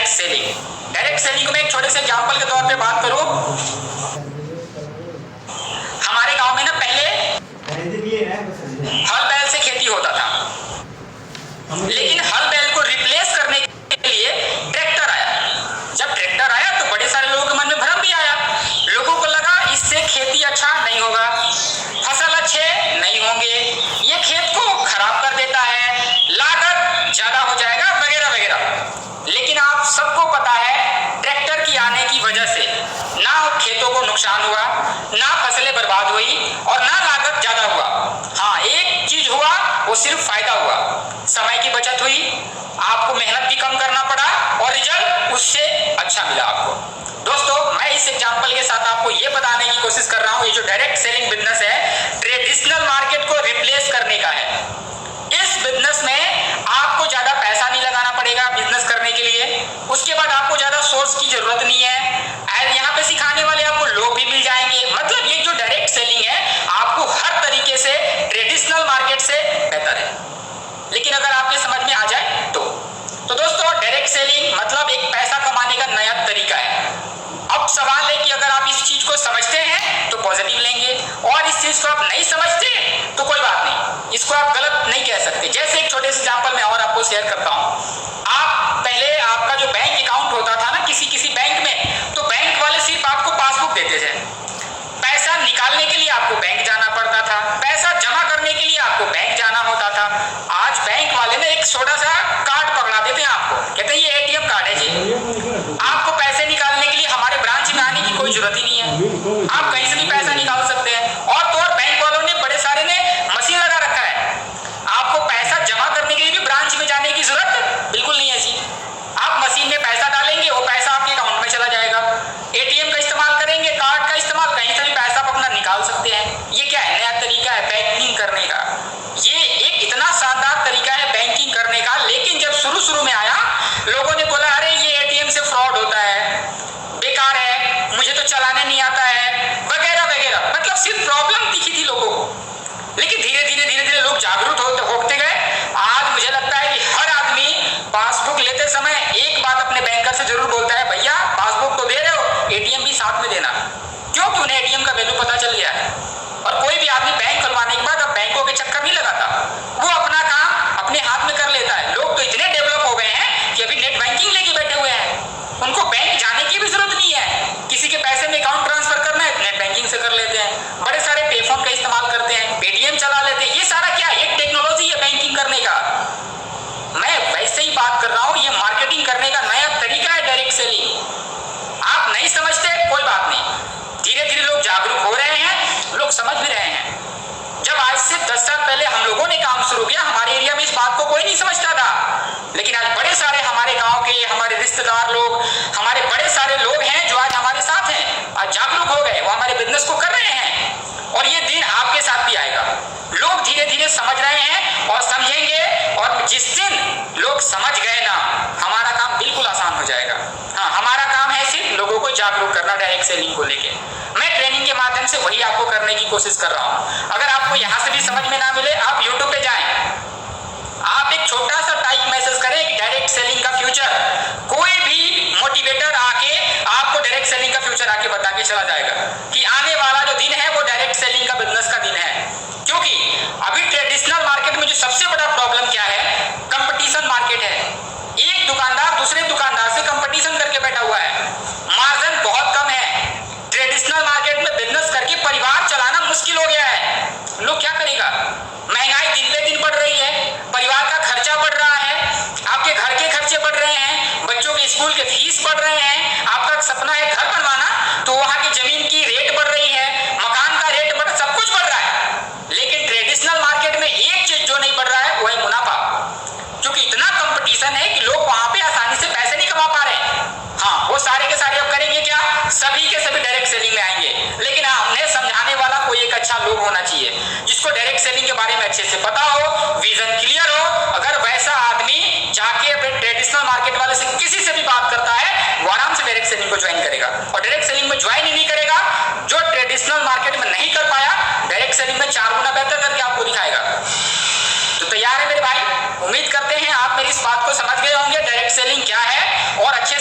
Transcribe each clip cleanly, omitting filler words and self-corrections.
Direct selling. Direct selling को मैं एक छोटे से एग्जांपल के तौर पे बात करूं, हमारे गांव में ना पहले हल बैल से खेती होता था, लेकिन हल बैल को रिप्लेस करने के लिए ट्रैक्टर आया। जब ट्रैक्टर आया तो बड़े सारे लोगों के मन में भ्रम भी आया। लोगों को लगा इससे खेती अच्छा नहीं होगा, फसल अच्छे नहीं होंगे, ये खेत को खराब कर देता है, लागत ज्यादा हो जाएगा वगैरह वगैरह। लेकिन आप सबको पता है ट्रैक्टर की आने की वजह से ना खेतों को नुकसान हुआ, ना फसलें बर्बाद हुई और ना लागत ज्यादा हुआ। हाँ, एक चीज हुआ, वो सिर्फ फायदा हुआ, समय की बचत हुई, आपको मेहनत भी कम करना पड़ा और रिजल्ट उससे अच्छा मिला आपको। दोस्तों, मैं इस एग्जांपल के साथ आपको ये बताने की कोशिश कर रहा हूं, ये जो डायरेक्ट सेलिंग बिजनेस है ट्रेडिशनल मार्केट को रिप्लेस करने का है। इस बिजनेस में आपको ज्यादा पैसा नहीं लगाना पड़ेगा बिजनेस करने के लिए, उसके बाद आपको ज्यादा सोर्स की जरूरत नहीं है, यहाँ पे सिखाने वाले आपको लोग भी मिल जाएंगे। मतलब ये जो डायरेक्ट सेलिंग है आपको हर तरीके से ट्रेडिशनल मार्केट से बेहतर है। लेकिन अगर आपके समझ में आ जाए तो दोस्तों, डायरेक्ट सेलिंग मतलब एक पैसा कमाने का नया तरीका है। अब सवाल है कि अगर आप इस चीज को समझते हैं तो पॉजिटिव लेंगे, और इस चीज को आप नहीं समझते तो कोई बात नहीं, इसको आप गलत नहीं कह सकते। जैसे एक छोटे से एग्जांपल मैं और आपको शेयर करता हूं। आप पहले आपका जो बैंक अकाउंट होता था ना किसी बैंक में, तो बैंक वाले सिर्फ आपको पासबुक देते थे। पैसा निकालने के लिए आपको बैंक जाना पड़ता था, पैसा जमा करने के लिए आपको बैंक जाना होता था। आज बैंक वाले ने एक छोटा सा कार्ड पकड़ा देते हैं आपको, कहते हैं ये एटीएम कार्ड है जी, आपको पैसे निकालने के लिए हमारे ब्रांच में आने की कोई जरूरत ही नहीं है, आप कहीं से भी पैसा निकाल सकते हैं। और तो और बैंक वालों ने बड़े सारे ने मशीन लगा रखा है, आपको पैसा जमा करने के लिए भी ब्रांच में जाने की जरूरत बिल्कुल नहीं है जी। आप मशीन में पैसा डालेंगे, वो पैसा आपके अकाउंट में चला जाएगा। एटीएम का इस्तेमाल करेंगे, कार्ड का इस्तेमाल, कहीं से भी पैसा अपना निकाल सकते हैं। ये क्या है? नया तरीका है बैंकिंग करने का। ये एक इतना शानदार तरीका है बैंकिंग करने का, लेकिन जब शुरू में आया लोगों ने बोला अरे ये एटीएम से फ्रॉड होता है, बेकार है, मुझे तो चलाने नहीं आता है वगैरह वगैरह। मतलब सिर्फ प्रॉब्लम दिखी थी लोगों को, लेकिन धीरे धीरे लोग जागरूक होते गए। आज मुझे लगता है कि हर आदमी पासबुक लेते समय एक बात अपने बैंकर से जरूर बोलता है, भैया पासबुक तो दे रहे हो, एटीएम भी साथ में देना। क्योंकि उन्हें एटीएम का वैल्यू पता चल गया है। और कोई भी आदमी बैंक खुलवाने के बाद अब बैंकों के चक्कर नहीं लगाता, वो अपना काम अपने हाथ में कर लेता है। लोग तो इतने डेवलप हो गए हैं कि अभी नेट बैंकिंग लेके बैठे हुए हैं, उनको बैंक जाने की भी जरूरत नहीं है। किसी के पैसे में अकाउंट ट्रांसफर करना है नेट बैंकिंग से कर लेते हैं, बड़े सारे पेफोन का इस्तेमाल करते हैं, पेटीएम चला लेते हैं। ये सारा क्या एक टेक्नोलॉजी है बैंकिंग करने का। मैं वैसे ही बात कर रहा हूं, ये मार्केटिंग करने का नया तरीका है डायरेक्ट सेलिंग। आप नहीं समझते कोई बात नहीं, धीरे धीरे लोग जागरूक हो रहे हैं, लोग समझ भी रहे हैं। जब आज से 10 साल पहले हम लोगों ने काम शुरू किया, हमारे एरिया में इस बात को कोई नहीं समझता था, लेकिन आज बड़े सारे हमारे गांव के, हमारे रिश्तेदार लोग, हमारे बड़े सारे लोग हैं जो आज हमारे साथ हैं, आज जागरूक हो गए, वो हमारे बिजनेस को कर रहे हैं। और ये दिन आपके साथ भी आएगा। लोग धीरे धीरे समझ रहे हैं और समझेंगे, और जिस दिन लोग समझ गए ना, हमारा काम बिल्कुल आसान हो जाएगा। हाँ, हमारा काम है सिर्फ लोगों को जागरूक करना डायरेक्ट सेलिंग को लेके। मैं ट्रेनिंग के माध्यम से वही आपको करने की कोशिश कर रहा हूं। अगर आपको यहां से भी समझ में ना मिले, आप यूट्यूब पे जाएं, आप एक छोटा सा टाइप मैसेज करें डायरेक्ट सेलिंग का फ्यूचर, कोई भी मोटिवेटर आके आपको डायरेक्ट सेलिंग का फ्यूचर आके बता के चला जाएगा कि आने वाला जो दिन है वो डायरेक्ट सेलिंग का बिजनेस का दिन है। क्योंकि अभी ट्रेडिशनल मार्केट में जो सबसे बड़ा प्रॉब्लम क्या है, कंपटीशन मार्केट है। एक दुकानदार दूसरे दुकानदार से कंपटीशन करके बैठा हुआ है, मार्जिन बहुत कम है। ट्रेडिशनल मार्केट में बिजनेस करके परिवार चलाना मुश्किल हो गया है। लोग क्या करेगा? महंगाई दिन पे दिन बढ़ रही है, परिवार का खर्चा बढ़ रहा है, आपके घर के खर्चे बढ़ रहे हैं, बच्चों के स्कूल के फीस बढ़ रहे हैं, आपका सपना है घर बनवाना, तो वहां की जमीन की रेट बढ़ रही है, मकान का रेट बढ़, सब कुछ बढ़ रहा है। लेकिन ट्रेडिशनल मार्केट में एक चीज जो नहीं बढ़ रहा है वो है मुनाफा, क्योंकि इतना कंपटीशन है कि लोग वहां पे आसानी से पैसे नहीं कमा पा रहे। हाँ, वो सारे के सारे अब करेंगे क्या? सभी के सभी डायरेक्ट सेलिंग में आएंगे। लेकिन हाँ, उन्हें समझाने वाला कोई एक अच्छा लोग होना चाहिए, जिसको डायरेक्ट सेलिंग के बारे में अच्छे से पता हो, विजन क्लियर हो। अगर वैसा आदमी जाके अपने ट्रेडिशनल मार्केट वाले से किसी से भी बात करता है, वो आराम से डायरेक्ट सेलिंग को ज्वाइन करेगा। और डायरेक्ट सेलिंग में ज्वाइन ही नहीं करेगा, जो ट्रेडिशनल मार्केट में नहीं कर पाया, डायरेक्ट सेलिंग में 4 गुना बेहतर करके आपको दिखाएगा। तो तैयार है मेरे भाई? उम्मीद करते हैं आप मेरी इस बात को समझ गए होंगे डायरेक्ट सेलिंग क्या है, और अच्छे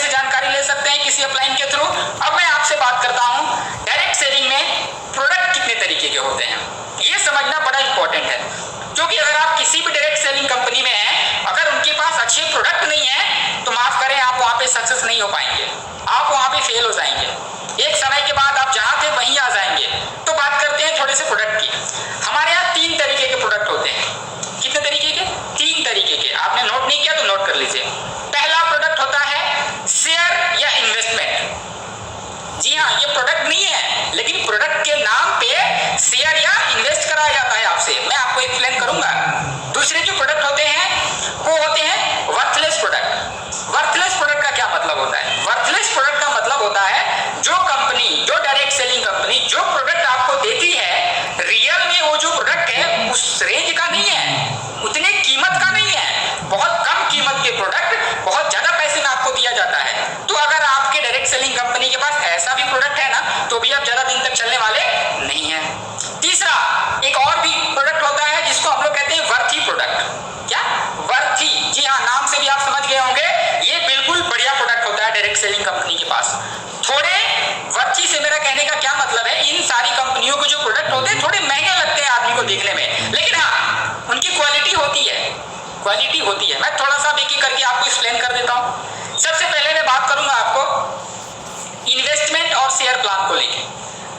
क्वालिटी होती है। मैं थोड़ा सा एक एक करके आपको एक्सप्लेन कर देता हूँ। सबसे पहले मैं बात करूंगा आपको इन्वेस्टमेंट और शेयर प्लान को लेके।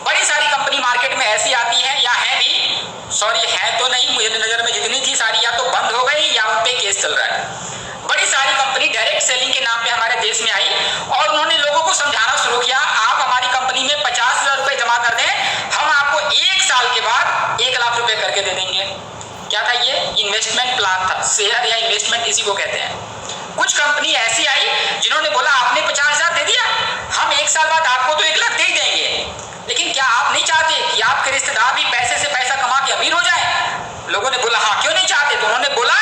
बड़ी सारी कंपनी मार्केट में ऐसी आती है या है भी, सॉरी है तो नहीं, मुझे नजर में जितनी थी सारी या तो बंद हो गई या उन पे केस चल रहा है। बड़ी सारी कंपनी डायरेक्ट सेलिंग के नाम पे हमारे देश में आई और उन्होंने लोगों को समझाना शुरू किया, आप हमारी कंपनी में 50,000 रुपए जमा कर दें, हम आपको 1 साल के बाद 1 लाख रुपए करके दे देंगे। क्या था ये? इन्वेस्टमेंट प्लान था। शेयर या इन्वेस्टमेंट इसी को कहते हैं। कुछ कंपनी ऐसी आई जिन्होंने बोला आपने 50,000 दे दिया, हम 1 साल बाद आपको तो 1 लाख दे ही देंगे, लेकिन क्या आप नहीं चाहते कि आपके रिश्तेदार भी पैसे से पैसा कमा के अमीर हो जाए? लोगों ने बोला हाँ, क्यों नहीं चाहते? तो उन्होंने बोला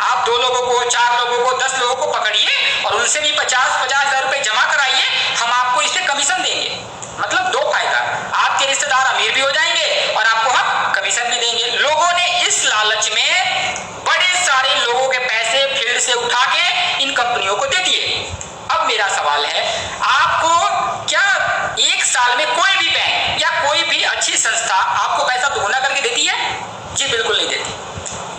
आप 2 लोगों को, 4 लोगों को, 10 लोगों को पकड़िए और उनसे भी 50,000 रुपए जमा कराइए, हम आपको इस पे कमीशन देंगे। मतलब 2 फायदा, आपके रिश्तेदार अमीर भी हो जाएंगे और आपको हम कमीशन भी देंगे। लोगों ने इस लालच में बड़े सारे लोगों के पैसे फील्ड से उठा के इन कंपनियों को दे दिए। अब मेरा सवाल है, आपको क्या 1 साल में कोई भी बैंक या कोई भी अच्छी संस्था आपको पैसा दोगुना करके देती है? जी बिल्कुल नहीं देती।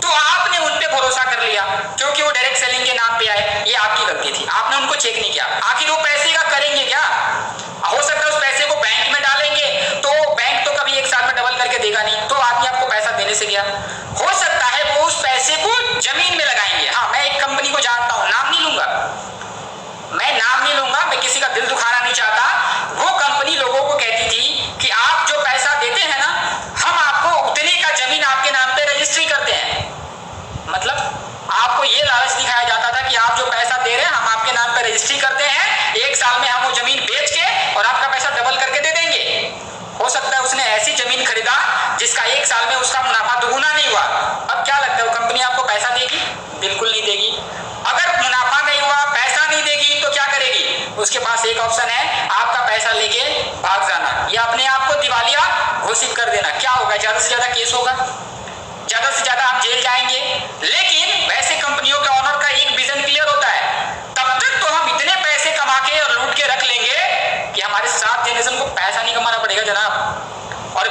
तो आपने उन पे भरोसा कर लिया क्योंकि वो डायरेक्ट सेलिंग के नाम पे आए, ये आपकी गलती थी। आपने उनको चेक नहीं किया, आखिर वो पैसे का करेंगे क्या? हो सकता है उस पैसे को बैंक में डालेंगे तो बैंक तो कभी 1 साल में डबल करके देगा नहीं, तो आदमी आपको पैसा देने से गया। हो सकता है वो उस पैसे को जमीन में लगाएंगे। हाँ, मैं एक कंपनी को जानता हूं, नाम नहीं लूंगा, मैं किसी का दिल दुखाना नहीं चाहता। वो कंपनी लोगों को कहती थी कि आप जो पैसा देते हैं ना, हम आपको उतने का जमीन आपके नाम पे रजिस्ट्री करते हैं। मतलब आपको ये लालच दिखाया जाता था कि आप जो पैसा दे रहे हैं हम आपके नाम पे रजिस्ट्री करते हैं, 1 साल में हम वो जमीन बेच के और आपका पैसा डबल करके दे देंगे। हो सकता है उसने ऐसी जमीन खरीदा जिसका 1 साल में उसका मुनाफा दुगुना नहीं हुआ। अब क्या लगता है वो कंपनी आपको पैसा देगी? बिल्कुल नहीं देगी। अगर मुनाफा नहीं हुआ, पैसा नहीं देगी तो क्या करेगी? उसके पास एक ऑप्शन है, आपका पैसा लेके भाग जाना या अपने आप को दिवालिया घोषित कर देना। क्या होगा? ज्यादा से ज्यादा केस होगा, ज्यादा से ज्यादा आप जेल जाएंगे। लेकिन वैसे कंपनियों के ऑनर का एक विजन क्लियर होता है, तब तक तो हम इतने पैसे कमा के और लूट के रख लेंगे कि हमारे 7 जनरेशन को पैसा नहीं कमाना पड़ेगा जनाब। और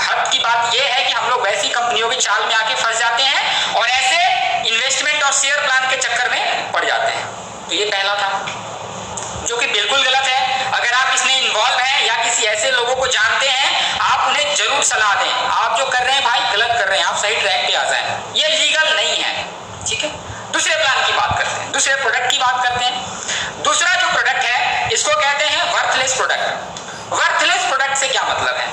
हद की बात यह है कि हम लोग वैसी कंपनियों के चाल में आके फंस जाते हैं और ऐसे इन्वेस्टमेंट और शेयर प्लान के चक्कर में पड़ जाते हैं। तो ये पहला था जो कि बिल्कुल गलत है। अगर आप इसमें इन्वॉल्व हैं या किसी ऐसे लोगों को जानते हैं, आप उन्हें जरूर सलाह दें, आप जो कर रहे हैं भाई गलत कर रहे हैं, आप सही ट्रैक पे आ जाएं, ये लीगल नहीं है। ठीक है, दूसरे प्लान की बात करते हैं, दूसरे प्रोडक्ट की बात करते हैं। दूसरा जो प्रोडक्ट है इसको कहते हैं वर्थलेस प्रोडक्ट। वर्थलेस प्रोडक्ट से क्या मतलब है?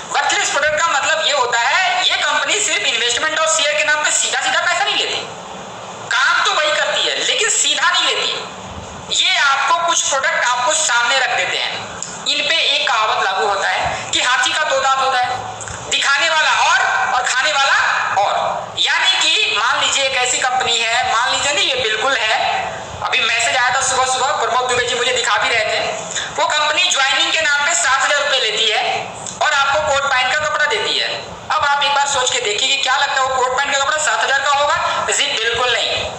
वर्थलेस प्रोडक्ट का मतलब ये होता है, ये कंपनी सिर्फ इन्वेस्टमेंट और शेयर के नाम पे सीधा सीधा पैसा नहीं लेती, काम तो वही करती है लेकिन सीधा नहीं लेती। ये आपको कुछ प्रोडक्ट आपको सामने रख देते हैं, इन पे एक कहावत लागू होता है कि हाथी का 2 दांत होता है, दिखाने वाला और खाने वाला और। यानी कि मान लीजिए एक ऐसी कंपनी है, मान लीजिए नहीं ये बिल्कुल है, अभी मैसेज आया था सुबह सुबह, प्रमोद दुबे जी मुझे दिखा भी रहे थे। वो कंपनी ज्वाइनिंग के नाम पे 7,000 रुपए लेती है और आपको कोट पैंट का कपड़ा देती है। अब आप एक बार सोच के देखिए कि क्या लगता है वो कोट पैंट का कपड़ा 7,000 का होगा? जी बिल्कुल नहीं।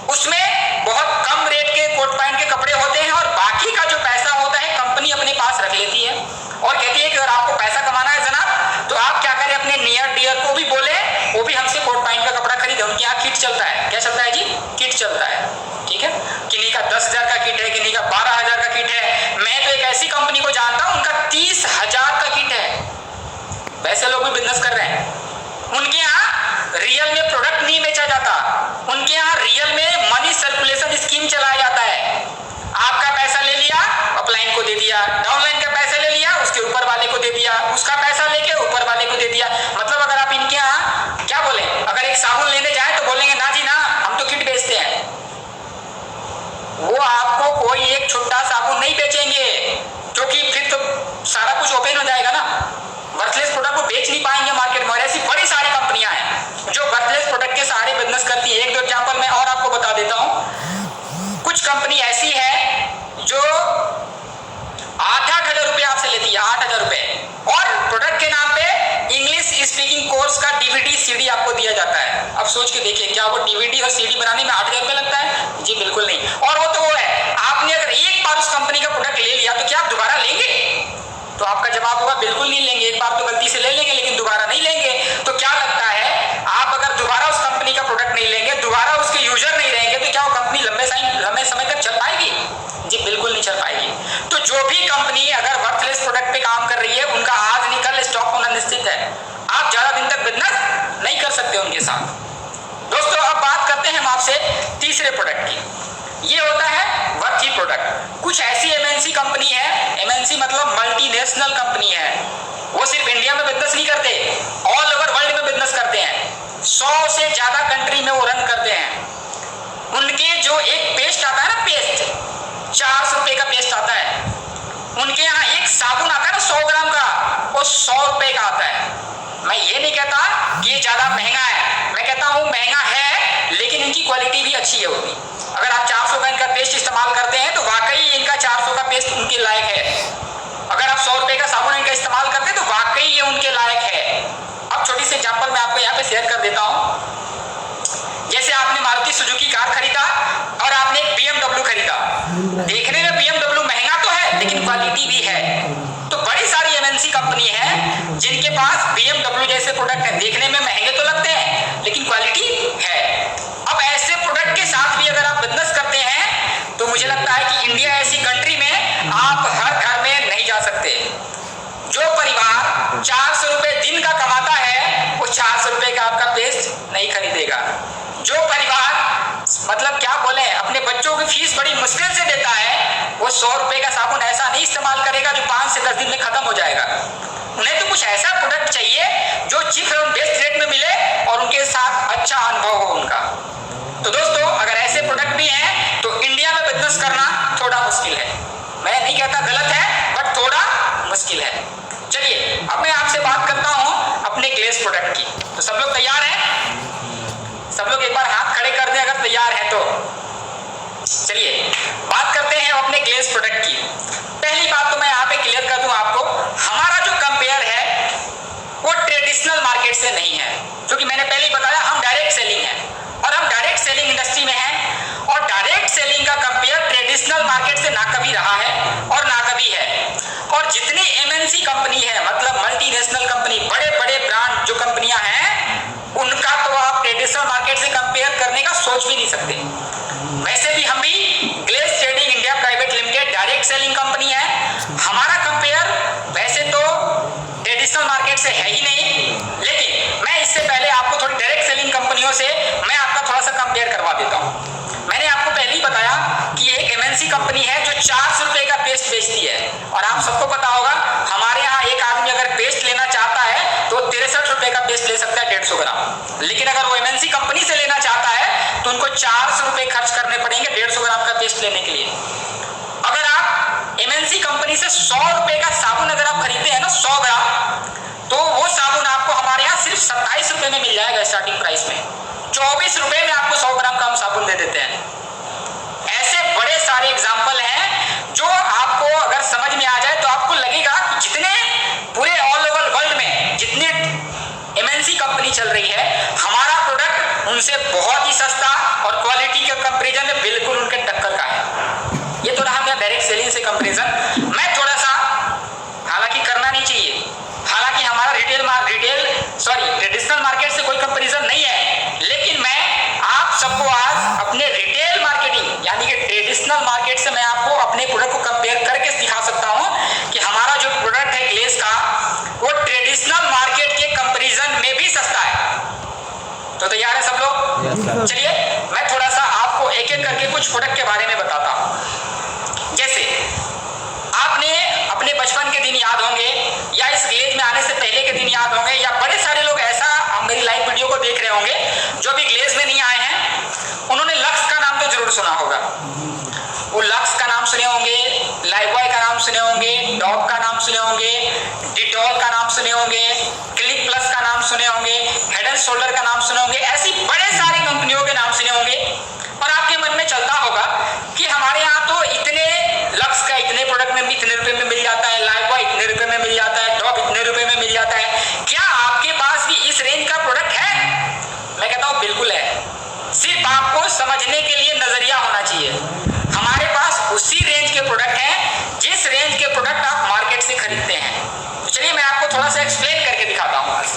उसमें बहुत कम रेट के कोट पैंट के कपड़े होते हैं और बाकी का जो पैसा होता है कंपनी अपने पास रख लेती है और कहती है कि अगर आपको पैसा कमाना है जनाब तो आप क्या करें, अपने नियर डियर को भी बोले वो भी हमसे कोट पैंट का कपड़ा खरीदे। उनके यहाँ किट चलता है, क्या चलता है जी? किट चलता है। ठीक है, किन्हीं का 10,000 का किट है, किन्हीं का 12,000 का किट है। मैं तो एक ऐसी कंपनी को जानता हूं उनका 30,000 का किट है। वैसे लोग भी बिजनेस कर रहे हैं। उनके यहाँ रियल में प्रोडक्ट नहीं बेचा जाता, उनके यहाँ रियल में मनी सर्कुलेशन स्कीम चलाया जाता है। आपका पैसा ले लिया, अपलाइन को दे दिया, डाउनलाइन का पैसा ले लिया, उसके ऊपर वाले को दे दिया, उसका पैसा लेके ऊपर वाले को दे दिया। मतलब अगर आप इनके यहाँ क्या बोले, अगर एक साबुन लेने जाए तो बोलेंगे ना जी ना, हम तो किट बेचते हैं। वो आपको कोई एक छुट्टा साबुन नहीं बेचेंगे क्योंकि फिर तो सारा कुछ ओपन हो जाएगा ना। वर्थलेस प्रोडक्ट को बेच नहीं पाएंगे मार्केट में। और ऐसी बड़ी सारी कंपनियां हैं जो वर्थलेस प्रोडक्ट के सहारे बिजनेस करती है। 1-2 एग्जांपल मैं और आपको बता देता हूं। कुछ कंपनी ऐसी है जो 8,000 रुपए आपसे लेती है, 8,000 रुपए, और प्रोडक्ट के नाम पे इंग्लिश स्पीकिंग कोर्स का DVD CD आपको दिया जाता है। अब सोच के देखिए, क्या वो DVD और CD बनाने में 8,000 रुपए लगता है? जी बिल्कुल नहीं। और वो तो वो है, आपने अगर एक बार उस कंपनी का प्रोडक्ट ले लिया तो क्या आप दोबारा लेंगे? तो आपका जवाब होगा बिल्कुल नहीं लेंगे। एक बार तो गलती से ले लेंगे लेकिन दोबारा नहीं लेंगे। तो क्या लगता है, आप अगर दोबारा उस कंपनी का प्रोडक्ट नहीं लेंगे, दोबारा उसके यूजर कंपनी अगर वर्थलेस प्रोडक्ट पे काम कर रही है, उनका आज नहीं कल स्टॉक होना निश्चित है। आप ज्यादा दिन तक बिजनेस नहीं कर सकते उनके साथ। दोस्तों अब बात करते हैं हम आपसे तीसरे प्रोडक्ट की। ये होता है वर्थी प्रोडक्ट। कुछ ऐसी एमएनसी कंपनी है, एमएनसी मतलब मल्टीनेशनल कंपनी है, वो सिर्फ इंडिया में बिजनेस नहीं करते, ऑल ओवर वर्ल्ड में बिजनेस करते हैं। 100 से ज्यादा कंट्री में वो रन करते हैं। उनके जो एक पेस्ट आता है ना, पेस्ट 400 रुपए का पेस्ट आता है। उनके यहाँ एक साबुन आता है ना 100 ग्राम का, वो 100 रुपए का आता है। मैं ये नहीं कहता कि ये ज्यादा महंगा है, मैं कहता हूँ महंगा है लेकिन इनकी क्वालिटी भी अच्छी है उतनी। अगर आप 400 का इनका पेस्ट इस्तेमाल करते हैं तो वाकई इनका 400 का पेस्ट उनके लायक है। अगर आप 100 रुपए का साबुन इनका इस्तेमाल करते हैं तो वाकई ये उनके लायक है। अब छोटी सी एग्जांपल मैं आपको यहाँ पे शेयर कर देता हूँ। जैसे आपने मारुति सुजुकी कार खरीदा और आपने एक BMW खरीदा। देखने में BMW महंगा तो है लेकिन क्वालिटी भी है। तो बड़ी सारी एमएनसी कंपनी है जिनके पास BMW जैसे प्रोडक्ट है, देखने में महंगे तो लगते हैं लेकिन क्वालिटी है। अब ऐसे प्रोडक्ट के साथ भी अगर आप बिजनेस करते हैं तो मुझे लगता है कि इंडिया ऐसी कंट्री में आप हर घर में नहीं जा सकते। जो परिवार 400 रुपए दिन का कमाता है वो 400 रुपए का आपका पेस्ट नहीं खरीदेगा। जो परिवार मतलब क्या बोले अपने बच्चों की फीस बड़ी मुश्किल से देता है वो 100 रुपए का साबुन ऐसा नहीं इस्तेमाल करेगा जो 5 से 10 दिन में खत्म हो जाएगा। उन्हें तो कुछ ऐसा प्रोडक्ट चाहिए जो चीप एवं बेस्ट रेट में मिले और उनके साथ अच्छा अनुभव हो उनका। तो दोस्तों अगर ऐसे प्रोडक्ट भी हैं तो इंडिया में बिजनेस करना थोड़ा मुश्किल है। मैं नहीं कहता गलत है बट थोड़ा मुश्किल है। चलिए अब मैं आपसे बात करता हूं अपने ग्लेस प्रोडक्ट की। तो सब लोग तैयार हैं? सब लोग एक बार हाथ खड़े कर दें अगर तैयार हैं तो। चलिए बात करते हैं अपने ग्लेस प्रोडक्ट की। पहली बात तो मैं यहाँ पे क्लियर कर दूं आपको, हमारा जो कंपेयर है वो ट्रेडिशनल मार्केट से नहीं है। क्योंकि मैंने पहले ही बताया हम डायरेक्ट सेलिंग है और हम डायरेक्ट सेलिंग इंडस्ट्री में हैं और डायरेक्ट सेलिंग का कंपेयर ट्रेडिशनल मार्केट से ना कभी रहा है और ना कभी है। और जितनी एमएनसी कंपनी है मतलब मल्टीनेशनल कंपनी, बड़े बड़े ब्रांड जो कंपनियां हैं उनका तो आप ट्रेडिशनल मार्केट से कंपेयर करने का सोच भी नहीं सकते। वैसे भी हम भी glace trading India private limited direct selling company है। हमारा कंपेयर वैसे तो ट्रेडिशनल मार्केट से है ही नहीं, लेकिन मैं इससे पहले आपको थोड़ी डायरेक्ट सेलिंग कंपनियों से मैं आपका थोड़ा सा कंपेयर करवा देता हूँ। मैंने आपको पहले ही बताया कि एक एमएनसी कंपनी है जो 400 रुपए का पेस्ट बेचती है और आप सबको पता होगा हमारे यहाँ एक आदमी अगर पेस्ट लेना चाहता है तो 63 रुपए का पेस्ट ले सकता है 150 ग्राम। लेकिन अगर वो एमएनसी कंपनी से लेना चाहता है तो उनको 400 रुपए खर्च करने पड़ेंगे 150 ग्राम का पेस्ट लेने के लिए। अगर आप एमएनसी कंपनी से 100 रुपए का साबुन अगर आप खरीदते हैं ना 100 ग्राम, तो वो साबुन आपको हमारे यहाँ सिर्फ 27 रुपए में मिल जाएगा स्टार्टिंग प्राइस में। 24 रुपए में आपको 100 ग्राम का हम साबुन दे देते हैं। ऐसे बड़े सारे एग्जाम्पल हैं जो आपको अगर समझ में आ जाए तो आपको लगेगा कि जितने पूरे ऑल ओवर वर्ल्ड में जितने एमएनसी कंपनी चल रही है हमारा प्रोडक्ट उनसे बहुत ही सस्ता और क्वालिटी के कंपैरिजन में बिल्कुल उनके टक्कर का है। ये तो रहा मेरा डायरेक्ट सेलिंग से कंपैरिजन। मैं थोड़ा सा, हालांकि करना नहीं चाहिए, हालांकि हमारा ट्रेडिशनल मार्केट से कोई कंपैरिजन नहीं है, लेकिन मैं आप सबको आज अपने रिटेल मार्केटिंग यानी कि ट्रेडिशनल मार्केट से मैं आपको अपने प्रोडक्ट को कंपेयर करके दिखा सकता हूं कि हमारा जो प्रोडक्ट है ग्लेस का वो ट्रेडिशनल मार्केट के कंपैरिजन में भी सस्ता है। तो तैयार है सब लोग? चलिए मैं थोड़ा सा आपको एक एक करके कुछ प्रोडक्ट के बारे में बताता हूं। जैसे आपने अपने बचपन के दिन याद होंगे या इस ग्लेज में आने से पहले के दिन याद होंगे, या बड़े सारे लोग ऐसा मेरी लाइव वीडियो को देख रहे होंगे जो भी ग्लेज में नहीं आए हैं, उन्होंने लक्स का नाम तो जरूर सुना होगा। वो लक्स का नाम सुने होंगे, लाइफबॉय का नाम सुने होंगे, डॉग का नाम सुने होंगे, डिटॉल का नाम सुने होंगे, क्लिक प्लस का नाम सुने होंगे, हेड एंड शोल्डर का नाम सुने होंगे। ऐसी बड़े सारी कंपनियों के नाम सुने होंगे और आपके मन में चलता होगा कि हमारे यहाँ तो इतने लक्स का इतने प्रोडक्ट में इतने रुपए में मिल जाता है, लाइफबॉय इतने रुपए में मिल जाता है, डॉग इतने रुपए में मिल जाता है। क्या आपके पास भी इस रेंज का प्रोडक्ट है? मैं कहता हूँ बिल्कुल है। सिर्फ आपको समझने के लिए नजरिया होना चाहिए। हमारे पास उसी रेंज के प्रोडक्ट हैं जिस रेंज के प्रोडक्ट आप मार्केट से खरीदते हैं। तो चलिए मैं आपको थोड़ा सा एक्सप्लेन करके दिखाता हूँ आज।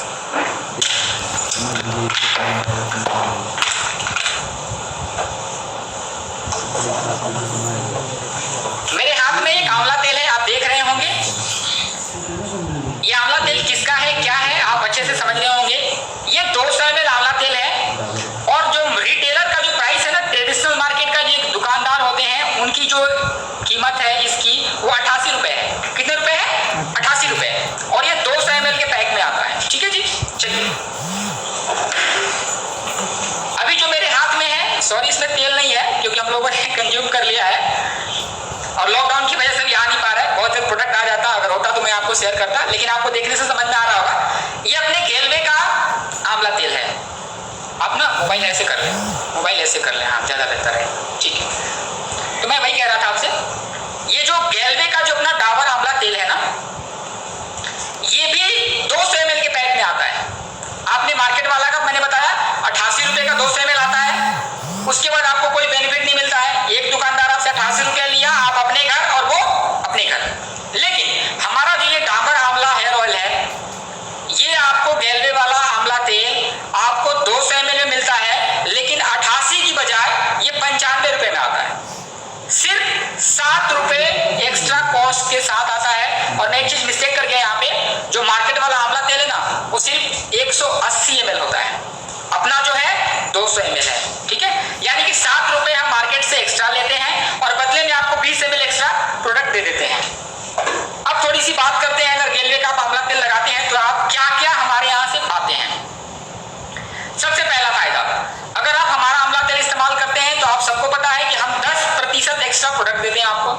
मेरे हाथ में एक आंवला तेल है, आप देख रहे उनकी जो कीमत है इसकी वो 88 रुपए है। कितने रुपए है? 88 रुपए। और ये 200 ml के पैक में आता है। ठीक है जी, चलिए अभी जो मेरे हाथ में है, सॉरी इसमें तेल नहीं है क्योंकि हम लोगों ने कंज्यूम कर लिया है और लॉकडाउन की वजह से भी आ नहीं पा रहा है। बहुत जल्द प्रोडक्ट आ जाता, अगर होता तो मैं आपको शेयर करता, लेकिन आपको देखने से समझ में आ रहा होगा ये अपने गेलवे का आंवला तेल है। आप ना मोबाइल ऐसे कर लें, मोबाइल ऐसे कर लें, हाँ ज़्यादा बेहतर है। ठीक है, तो मैं वही कह रहा था आपसे, ये जो गेलवे का जो अपना डाबर आंवला तेल है ना, ये भी 200 ml के पैक में आता है। आपने मार्केट वाला का मैंने बताया 88 रुपए का 200 ml आता है। उसके बाद आपको कोई बेनिफिट नहीं मिलता है। एक दुकानदार आपसे 88 रुपया लिया, आप अपने घर और वो अपने घर। लेकिन हमारा जो ये डाबर आंवला हेयर ऑयल है, ये आपको गेलवे वाला आंवला तेल आपको 200 ml में मिलता है, लेकिन 88 की बजाय ये 95 रुपए में आता है। सिर्फ 7 रुपए एक्स्ट्रा कॉस्ट के साथ आता है। और मैं एक चीज मिस्टेक कर गया यहाँ पे, जो मार्केट वाला आंवला तेल है ना वो सिर्फ 180 ml होता है, अपना जो है 200 ml है। ठीक है, यानी कि 7 रुपए हम मार्केट से एक्स्ट्रा लेते हैं और बदले में आपको 20 ml एक्स्ट्रा प्रोडक्ट दे देते हैं। अब थोड़ी सी बात करते हैं, अगर गेलवे का आप आंवला तेल लगाते हैं तो आप क्या क्या हमारे यहाँ से पाते हैं। सबसे पहला फायदा, अगर आप हमारा आंवला तेल इस्तेमाल करते हैं तो आप सबको पता है कि हम 10% एक्स्ट्रा प्रोडक्ट देते हैं आपको।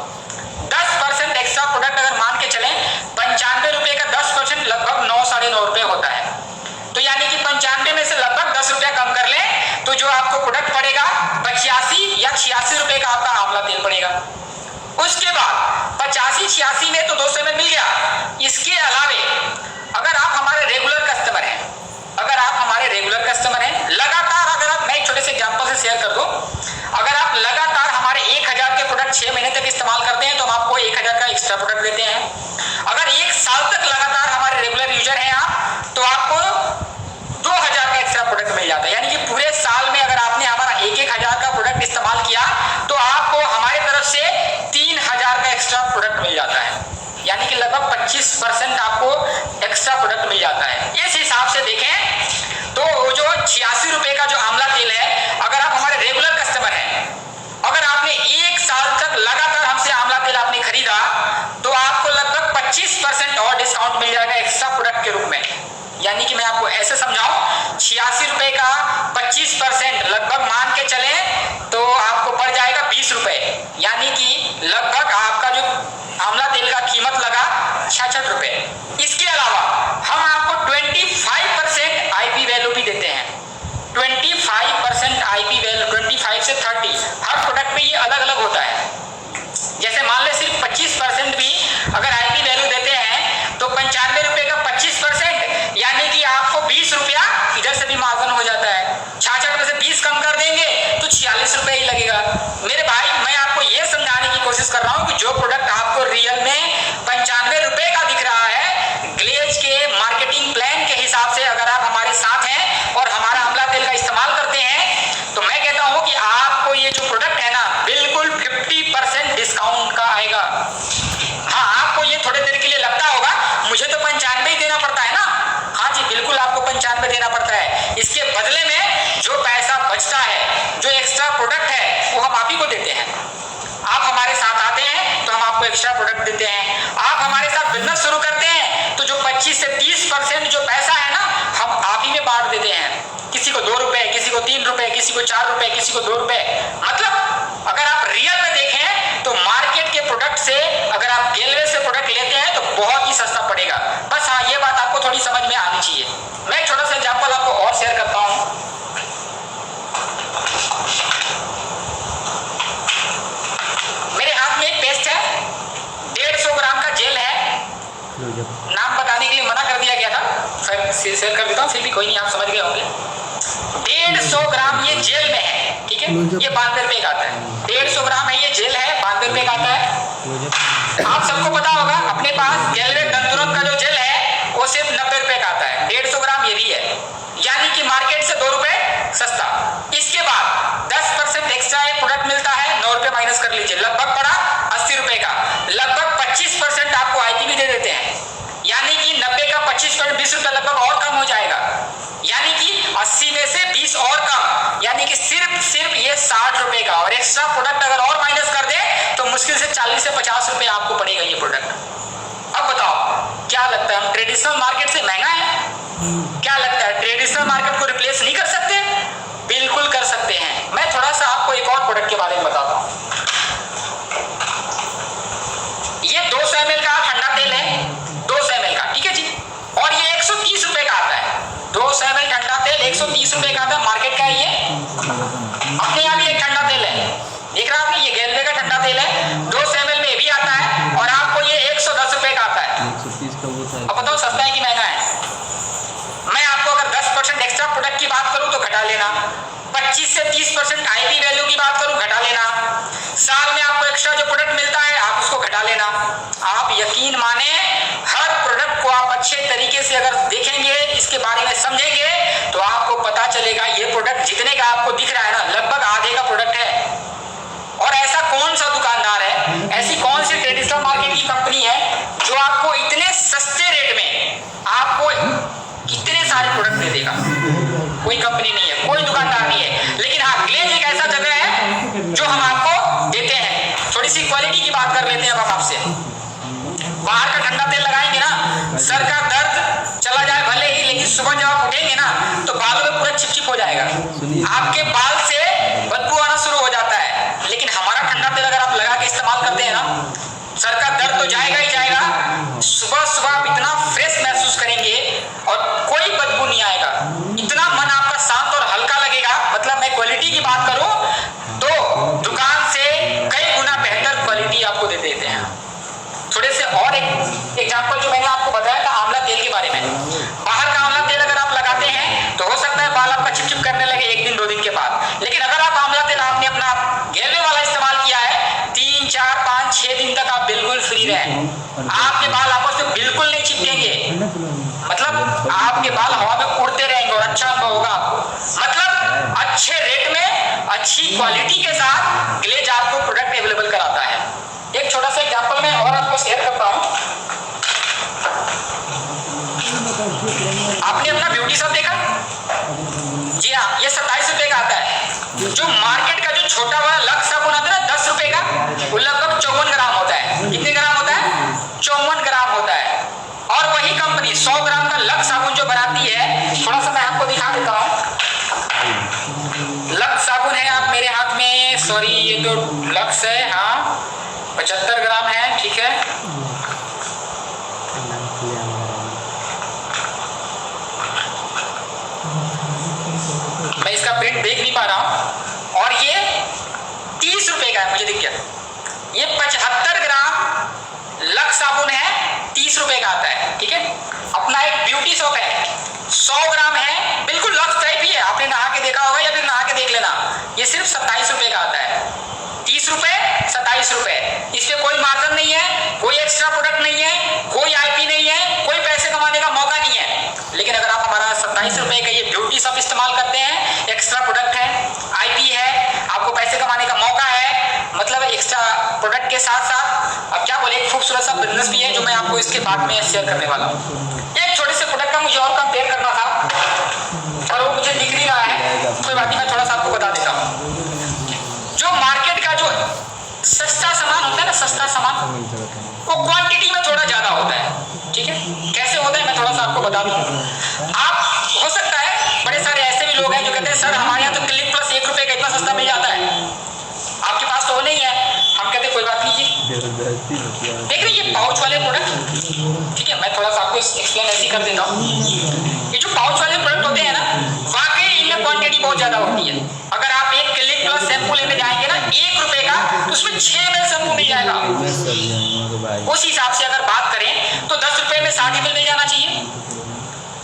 10% एक्स्ट्रा प्रोडक्ट अगर मान के चलें, 95 रुपए का 10% लगभग 9 साढ़े 9 रुपए होता है। तो यानी कि 95 में से लगभग 10 रुपया कम कर लें तो जो आपको प्रोडक्ट पड़ेगा 85 या 86 रुपए का आपका आंवला तेल पड़ेगा। उसके बाद 85-86 में तो 200 में मिल गया। इसके अलावे अगर आप हमारे रेगुलर कस्टमर हैं, अगर आप हमारे रेगुलर कस्टमर हैं, लगातार अगर आप, मैं एक छोटे से एग्जांपल से शेयर कर दूं, अगर आप लगातार हमारे 1000 के प्रोडक्ट 6 महीने तक इस्तेमाल करते हैं तो हम आपको 1000 का एक्स्ट्रा प्रोडक्ट देते हैं। अगर 1 साल तक लगातार हमारे रेगुलर यूजर हैं आप, तो आपको 2000 का एक्स्ट्रा प्रोडक्ट मिल जाता है। यानी कि पूरे साल में अगर आपने हमारा 1000 का प्रोडक्ट इस्तेमाल किया तो आपको हमारे तरफ से 3000 का एक्स्ट्रा प्रोडक्ट मिल जाता है। यानी कि लगभग 25% आपको एक्स्ट्रा प्रोडक्ट मिल जाता है। इस हिसाब से देखें तो जो 86 रुपए का जो आंवला तेल है, अगर आप हमारे रेगुलर कस्टमर हैं, अगर आपने 1 साल तक लगातार हमसे आंवला तेल आपने खरीदा तो आपको लगभग 25% और डिस्काउंट मिल जाएगा एक्स्ट्रा प्रोडक्ट के रूप में। यानी कि मैं आपको ऐसे समझाऊं, 86 रुपए का 25% लगभग मान के चले तो आपको पड़ जाएगा 20 रुपए। यानी कि लगभग आपका जो आंवला तेल का कीमत लगा 66 रुपए। इसके अलावा हम आपको 25% आईपी वैल्यू भी देते हैं। 25% आईपी वैल्यू, 25 से 30 हर प्रोडक्ट पे ये अलग अलग होता है। जैसे मान ले सिर्फ 25% भी अगर आईपी वैल्यू देते हैं तो 95 रुपए का 25% यानी कि आपको 20 रुपया इधर से भी मार्जिन हो जाता है। 66 में से 20 कम कर देंगे तो 46 रुपए ही लगेगा। मेरे भाई, मैं आपको ये समझाने की कोशिश कर रहा हूँ कि जो प्रोडक्ट आपको रियल में 95 रुपए का दिख रहा है, ग्लेज के मार्केटिंग प्लान के हिसाब से अगर आप हमारे साथ हैं और हमारा आंवला तेल का इस्तेमाल करते हैं तो मैं कहता हूँ कि आपको ये जो प्रोडक्ट है ना बिल्कुल 50% डिस्काउंट का आएगा। हाँ, आपको ये थोड़ी देर के लिए लगता होगा मुझे तो 95 ही देना पड़ता है ना। हाँ जी, बिल्कुल आपको 95 देना पड़ता है। इसके बदले में जो पैसा बचता है, जो एक्स्ट्रा प्रोडक्ट है, वो हम आप ही को देते हैं। आप हमारे साथ आते हैं तो हम आपको एक्स्ट्रा प्रोडक्ट देते हैं। आप हमारे साथ बिजनेस शुरू करते हैं तो जो 25 से 30% जो पैसा है ना हम आप ही में बांट देते हैं। किसी को 2 रुपए, किसी को 3 रुपए, किसी को 4 रुपए, किसी को 2 रुपए। मतलब अगर आप रियल में देखें तो मार्केट के प्रोडक्ट से अगर आप गेलवे से प्रोडक्ट लेते हैं तो बहुत ही सस्ता पड़ेगा। बस हाँ, ये बात आपको थोड़ी समझ में आनी चाहिए। मैं एक छोटा सा एग्जांपल आपको और शेयर करता हूँ। मेरे हाथ में एक पेस्ट है, 150 ग्राम का जेल है। नाम बताने के लिए मना कर दिया गया था, शेयर कर देता हूँ, फिर भी कोई नहीं, आप समझ गए होंगे। 150 ग्राम ये जेल में है, ठीक है, ये 92 रुपए का आता है। 150 ग्राम है, ये जेल है, 92 रुपए का आता है। आप सबको पता होगा अपने पास गेलवे दंतुरंत का जो जेल है वो सिर्फ 90 रुपए का आता है। 150 ग्राम ये भी है, यानी कि मार्केट से 2 रुपए सस्ता। इसके बाद 10% एक्स्ट्रा एक प्रोडक्ट मिलता है, 9 रुपए माइनस कर लीजिए, लगभग पड़ा 80 रुपए का। लगभग 25% आपको आईपी भी दे देते हैं, यानी कि 90 का 25% 20 रुपए लगभग और कम हो जाएगा। यानी कि 80 में से 20 और कम, यानी कि सिर्फ ये 60 रुपए का। और एक्स्ट्रा प्रोडक्ट अगर और माइनस कर दे मुश्किल से 40 से 50 रुपए आपको पड़ेगा ये प्रोडक्ट। अब बताओ क्या लगता है, हम ट्रेडिशनल मार्केट से महंगा है? क्या लगता है ट्रेडिशनल मार्केट को रिप्लेस नहीं कर सकते? बिल्कुल कर सकते हैं। मैं थोड़ा सा आपको एक और प्रोडक्ट के बारे में बताता हूं। ये 200 ml का ठंडा तेल है, 200 ml का, ठीक है जी, और ये 130 रुपए का आता है। 200 ml ठंडा तेल 130 रुपए का आता है, मार्केट का है ये। अपने यहाँ भी एक ठंडा तेल है, देख रहा आपने, ये गैलवे का ठंडा तेल है, 200 ml में भी आता है और आपको ये 110 रुपए का आता है। अब बताओ सस्ता है कि महंगा है? मैं आपको अगर 10% एक्स्ट्रा प्रोडक्ट की बात करूं तो घटा लेना, 25 से 30% आईपी वैल्यू की बात करूं घटा लेना, साल में आपको एक्स्ट्रा जो प्रोडक्ट मिलता है आप उसको घटा लेना। आप यकीन माने हर प्रोडक्ट को आप अच्छे तरीके से अगर देखेंगे, इसके बारे में समझेंगे, तो आपको पता चलेगा ये प्रोडक्ट जितने का आपको दिख रहा है ना, लगभग आधे का प्रोडक्ट है। और ऐसा कौन सा दुकानदार है, ऐसी कौन सी ट्रेडिशनल मार्केट की कंपनी है जो आपको इतने सस्ते रेट में आपको इतने सारे प्रोडक्ट दे देगा? कोई कंपनी नहीं है, कोई दुकानदार नहीं है। लेकिन हाँ, ग्लेज एक ऐसा जगह है जो हम आपको देते हैं। थोड़ी सी क्वालिटी की बात कर लेते हैं अब हम आपसे। बाहर का ठंडा तेल लगाएंगे ना, सर का दर्द चला जाए भले ही, लेकिन सुबह जब आप उठेंगे ना तो बालों में पूरा चिपचिप हो जाएगा, आपके बाल से बदबू आना शुरू हो जाता है। लेकिन हमारा ठंडा तेल अगर आप लगा के इस्तेमाल करते हैं ना, सर का दर्द तो जाएगा ही जाएगा, सुबह सुबह आप इतना फ्रेश महसूस करेंगे और कोई बदबू नहीं आएगा, इतना मन आपका शांत और हल्का लगेगा। मतलब मैं क्वालिटी की बात करूं तो दुकान से कई गुना बेहतर क्वालिटी आपको दे देते हैं। थोड़े से और एक एग्जांपल जो मैंने आपको बताया था आंवला तेल के बारे में। बाहर का आंवला तेल अगर आप लगाते हैं तो हो सकता है बाल आपका चिपचिप करने लगे 1 दिन 2 दिन के बाद। लेकिन अगर आप आंवला तेल आपने अपना गैलवे वाला इस्तेमाल किया है, 3 4 5 6 दिन तक आप बिल्कुल फ्री रहें, आपके बाल आपस में बिल्कुल नहीं चिपकेंगे। मतलब आपके बाल हवा में उड़ते रहेंगे और अच्छा अनुभव होगा आपको। मतलब अच्छे रेट में अच्छी क्वालिटी के साथ ग्लेज आपको प्रोडक्ट अवेलेबल कराता है। एक छोटा सा एग्जांपल मैं और आपको शेयर करता हूं। आपने अपना ब्यूटी शॉप देखा? जी हाँ, ये 27 रुपए का आता है। जो मार्केट का जो छोटा वाला लक्स साबुन आता है ना 10 रुपए का, वो लगभग 54 ग्राम होता है। कितने ग्राम होता है? 54 ग्राम होता है। और वही कंपनी 100 ग्राम का लक्स साबुन जो बनाती है, थोड़ा सा मैं आपको दिखा देता हूं। लक्स साबुन है आप मेरे हाथ में, सॉरी ये तो लक्स है, हाँ 75 ग्राम है, ठीक है। मैं इसका प्रिंट देख नहीं पा रहा हूं। और ये 30 रुपए का है, मुझे दिख गया। ये 75 ग्राम लक्स साबुन है, 30 रुपए का आता है, ठीक है। अपना एक ब्यूटी सोप है, 100 ग्राम है, बिल्कुल लक्स टाइप ही है, आपने नहा के देखा होगा या फिर नहा के देख लेना। ये सिर्फ 27 रुपए का आता है। 30 रुपए 27 रुपए, इसमें कोई मार्जिन नहीं है, कोई एक्स्ट्रा प्रोडक्ट नहीं है, कोई आईपी नहीं है, कोई पैसे कमाने का मौका नहीं है। लेकिन अगर आप हमारा 27 रुपए का ये ब्यूटी शॉप इस्तेमाल करते हैं, एक्स्ट्रा प्रोडक्ट है, आईपी है, आपको पैसे कमाने का मौका है, मतलब एक्स्ट्रा प्रोडक्ट के साथ साथ अब क्या बोले, एक खूबसूरत सा बिजनेस भी है जो मैं आपको इसके बाद में शेयर करने वाला हूँ। एक छोटे से प्रोडक्ट का मुझे और कंपेयर करना था और वो मुझे दिख नहीं रहा है, कोई बात नहीं, मैं थोड़ा सा आपको बता देता हूँ। जो मार्केट का जो सस्ता सामान होता है ना, सस्ता सामान वो क्वांटिटी में थोड़ा ज्यादा होता है, ठीक है। कैसे होता है मैं थोड़ा सा आपको बता दूं। आप हो सकता है बड़े सारे ऐसे भी लोग हैं जो कहते हैं सर हमारे यहाँ तो क्लिक प्लस 1 रुपए का इतना सस्ता मिल जाता है, आपके पास तो वो नहीं है। हम कहते कोई बात नहीं जी, देख रहे ये पाउच वाले प्रोडक्ट, ठीक है, मैं थोड़ा सा आपको एक्सप्लेन ऐसे कर देता हूँ। ये जो पाउच वाले प्रोडक्ट होते हैं ना, वाकई इनमें क्वांटिटी बहुत ज्यादा होती है। अगर आप एक क्लिक प्लस शैम्पू लेने जाएंगे ना 1 रुपए का, तो उसमें 6 ml शैम्पू मिल जाएगा। उस हिसाब से अगर बात करें तो 10 रुपए में 60 ml मिल जाना चाहिए,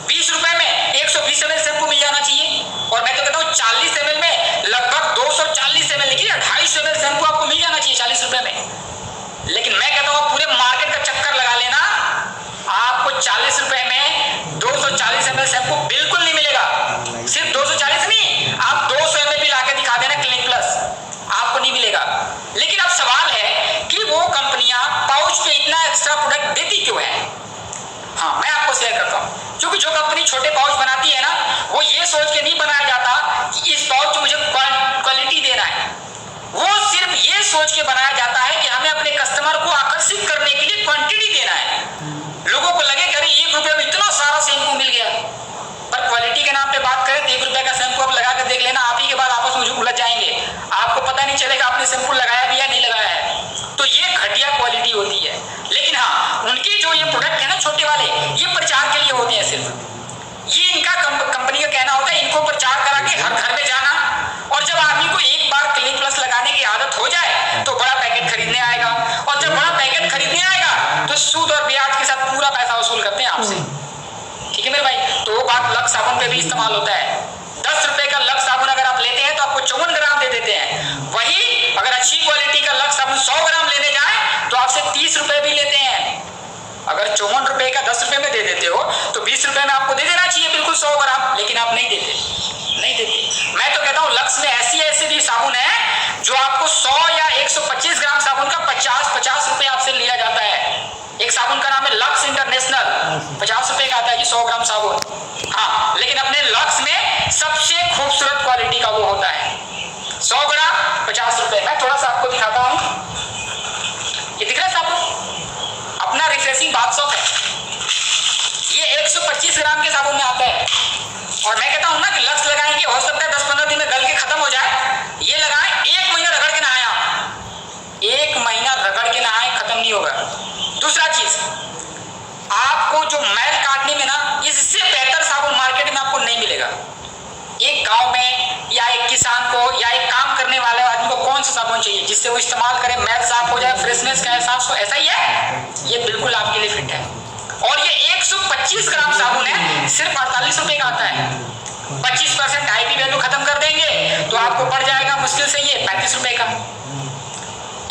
20 रुपए में 120 ml शैम्पू मिल जाना चाहिए, और मैं तो कहता हूँ 40 ml में लगभग 240 ml, लेकिन 250 ml शैम्पू आपको मिल जाना चाहिए 40 रुपए में। लेकिन मैं कहता हूँ पूरे मार्केट का चक्कर लगा लेना, आपको 40 रुपए में 240 ml शैम्पू बिल्कुल नहीं मिलेगा। सिर्फ 240 नहीं, आप 200 ml भी लाके दिखा देना क्लिनिक प्लस, आपको नहीं मिलेगा। लेकिन अब सवाल है कि वो कंपनियां पाउच पे इतना एक्स्ट्रा प्रोडक्ट देती क्यों है? हाँ, मैं आपको शेयर करता हूँ। क्योंकि जो कंपनी छोटे पाउच बनाती है ना, वो ये सोच के नहीं बनाया जाता कि इस पाउच में मुझे क्वालिटी देना है, वो सिर्फ ये सोच के बनाया जाता है कि हमें कहना होता है इनको प्रचार करा के हर घर में जाना, और जब आदमी को एक बार क्लिनिक प्लस लगाने की आदत हो जाए तो बड़ा पैकेट खरीदने आएगा, और जब बड़ा पैकेट खरीदने आएगा तो सूद और ब्याज के साथ पूरा पैसा वसूल करते हैं आपसे। ठीक है मेरे भाई, तो वो बात लक्स साबुन पे भी इस्तेमाल होता है। 10 रुपए का लक्स साबुन अगर आप लेते हैं तो आपको 54 ग्राम दे देते हैं। वही अगर अच्छी क्वालिटी का लक्स साबुन 100 ग्राम लेने जाए तो आपसे 30 रुपए भी लेते हैं। अगर 54 रुपए का 10 रुपए में दे देते हो तो 20 रुपए में आपको दे देना चाहिए बिल्कुल 100 ग्राम, लेकिन आप नहीं देते, नहीं देते। मैं तो कहता हूं लक्स में ऐसे भी साबुन है जो आपको 100 या 125 ग्राम साबुन का 50 रुपए आपसे लिया जाता है। एक साबुन का नाम है लक्स इंटरनेशनल, 50 रुपए का आता है 100 ग्राम साबुन। हाँ, लेकिन अपने लक्स में सबसे खूबसूरत क्वालिटी का वो होता है 100 ग्राम 50 रुपए। मैं थोड़ा सा आपको दिखाता हूँ, ये दिख रहा है साबुन, अपना रिफ्रेशिंग बाथ सोप है, ये 125 ग्राम के साबुन में आता है। और मैं कहता हूं ना कि लक्स लगाएंगे, हो सकता है 10-15 दिन में गल के खत्म हो जाए, ये लगाएं 1 महीना रगड़ के नहाए, आप 1 महीना रगड़ के नहाए, खत्म नहीं होगा। दूसरा चीज, आपको जो मैल काटने में ना इससे बेहतर साबुन मार्केट में आपको नहीं मिलेगा। एक गांव में या एक किसान को या एक काम करने वाले आदमी को कौन सा साबुन चाहिए जिससे वो इस्तेमाल करे, मैल साफ हो जाए, फ्रेशनेस का एहसास हो, ऐसा ही है, ये बिल्कुल आपके लिए फिट है। और ये 125 ग्राम साबुन है, सिर्फ 48 रुपए का आता है। 25% आईपी वैल्यू खत्म कर देंगे तो आपको पड़ जाएगा मुश्किल से ये 35 रुपए का।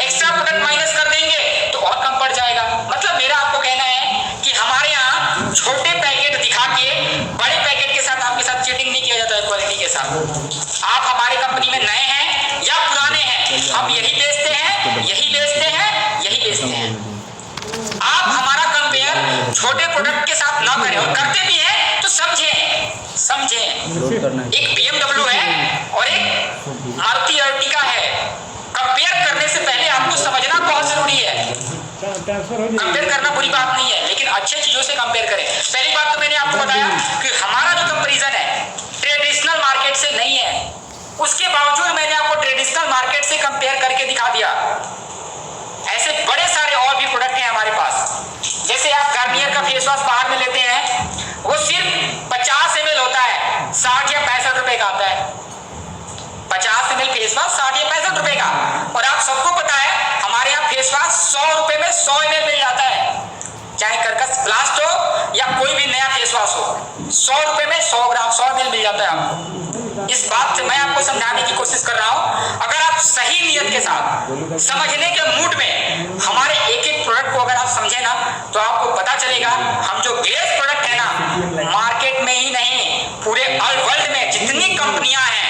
एक्स्ट्रा प्रोडक्ट माइनस कर देंगे तो और कम पड़ जाएगा। मतलब मेरा आपको कहना है कि हमारे यहाँ छोटे पैकेट दिखा के बड़े पैकेट के साथ आपके साथ चीटिंग नहीं किया जाता है क्वालिटी के साथ। आप हमारी कंपनी में नए हैं या पुराने हैं, हम यही बेचते हैं, यही बेचते हैं, यही बेचते हैं। आप हमारा कंपेयर छोटे प्रोडक्ट के साथ ना करें, और करते भी हैं तो समझें। एक BMW है और एक मारुति अर्टिगा है, कंपेयर करने से पहले आपको समझना बहुत जरूरी है। कंपेयर करना बुरी बात नहीं है, लेकिन अच्छे चीजों से कंपेयर करें। पहली बात तो मैंने आपको बताया कि हमारा जो कंपैरिजन है ट्रेडिशनल मार्केट से नहीं है, उसके बावजूद मैंने आपको ट्रेडिशनल मार्केट से कंपेयर करके दिखा दिया। ऐसे बड़े सारे और भी प्रोडक्ट हैं हमारे पास। जैसे आप गार्नियर का फेस वॉश बाहर में लेते हैं, वो सिर्फ 50 ml होता है, 60 या 65 रुपए का आता है। 50 ml फेस वॉश 60 या 65 रुपए का। और आप सबको पता है हमारे यहाँ फेस वॉश 100 रुपए में 100 ml मिल जाता है, चाहे कर्कश ब्लास्ट हो या कोई भी नया फेस वॉश हो, 100 रुपए में 100 ग्राम 100 ml मिल जाता है आपको। इस बात से मैं आपको समझाने की कोशिश कर रहा हूं, अगर आप सही नियत के साथ समझने के मूड में हमारे एक एक प्रोडक्ट को अगर आप समझे ना, तो आपको पता चलेगा हम जो ग्लेज प्रोडक्ट है ना, मार्केट में ही नहीं पूरे ऑल वर्ल्ड में जितनी कंपनियां हैं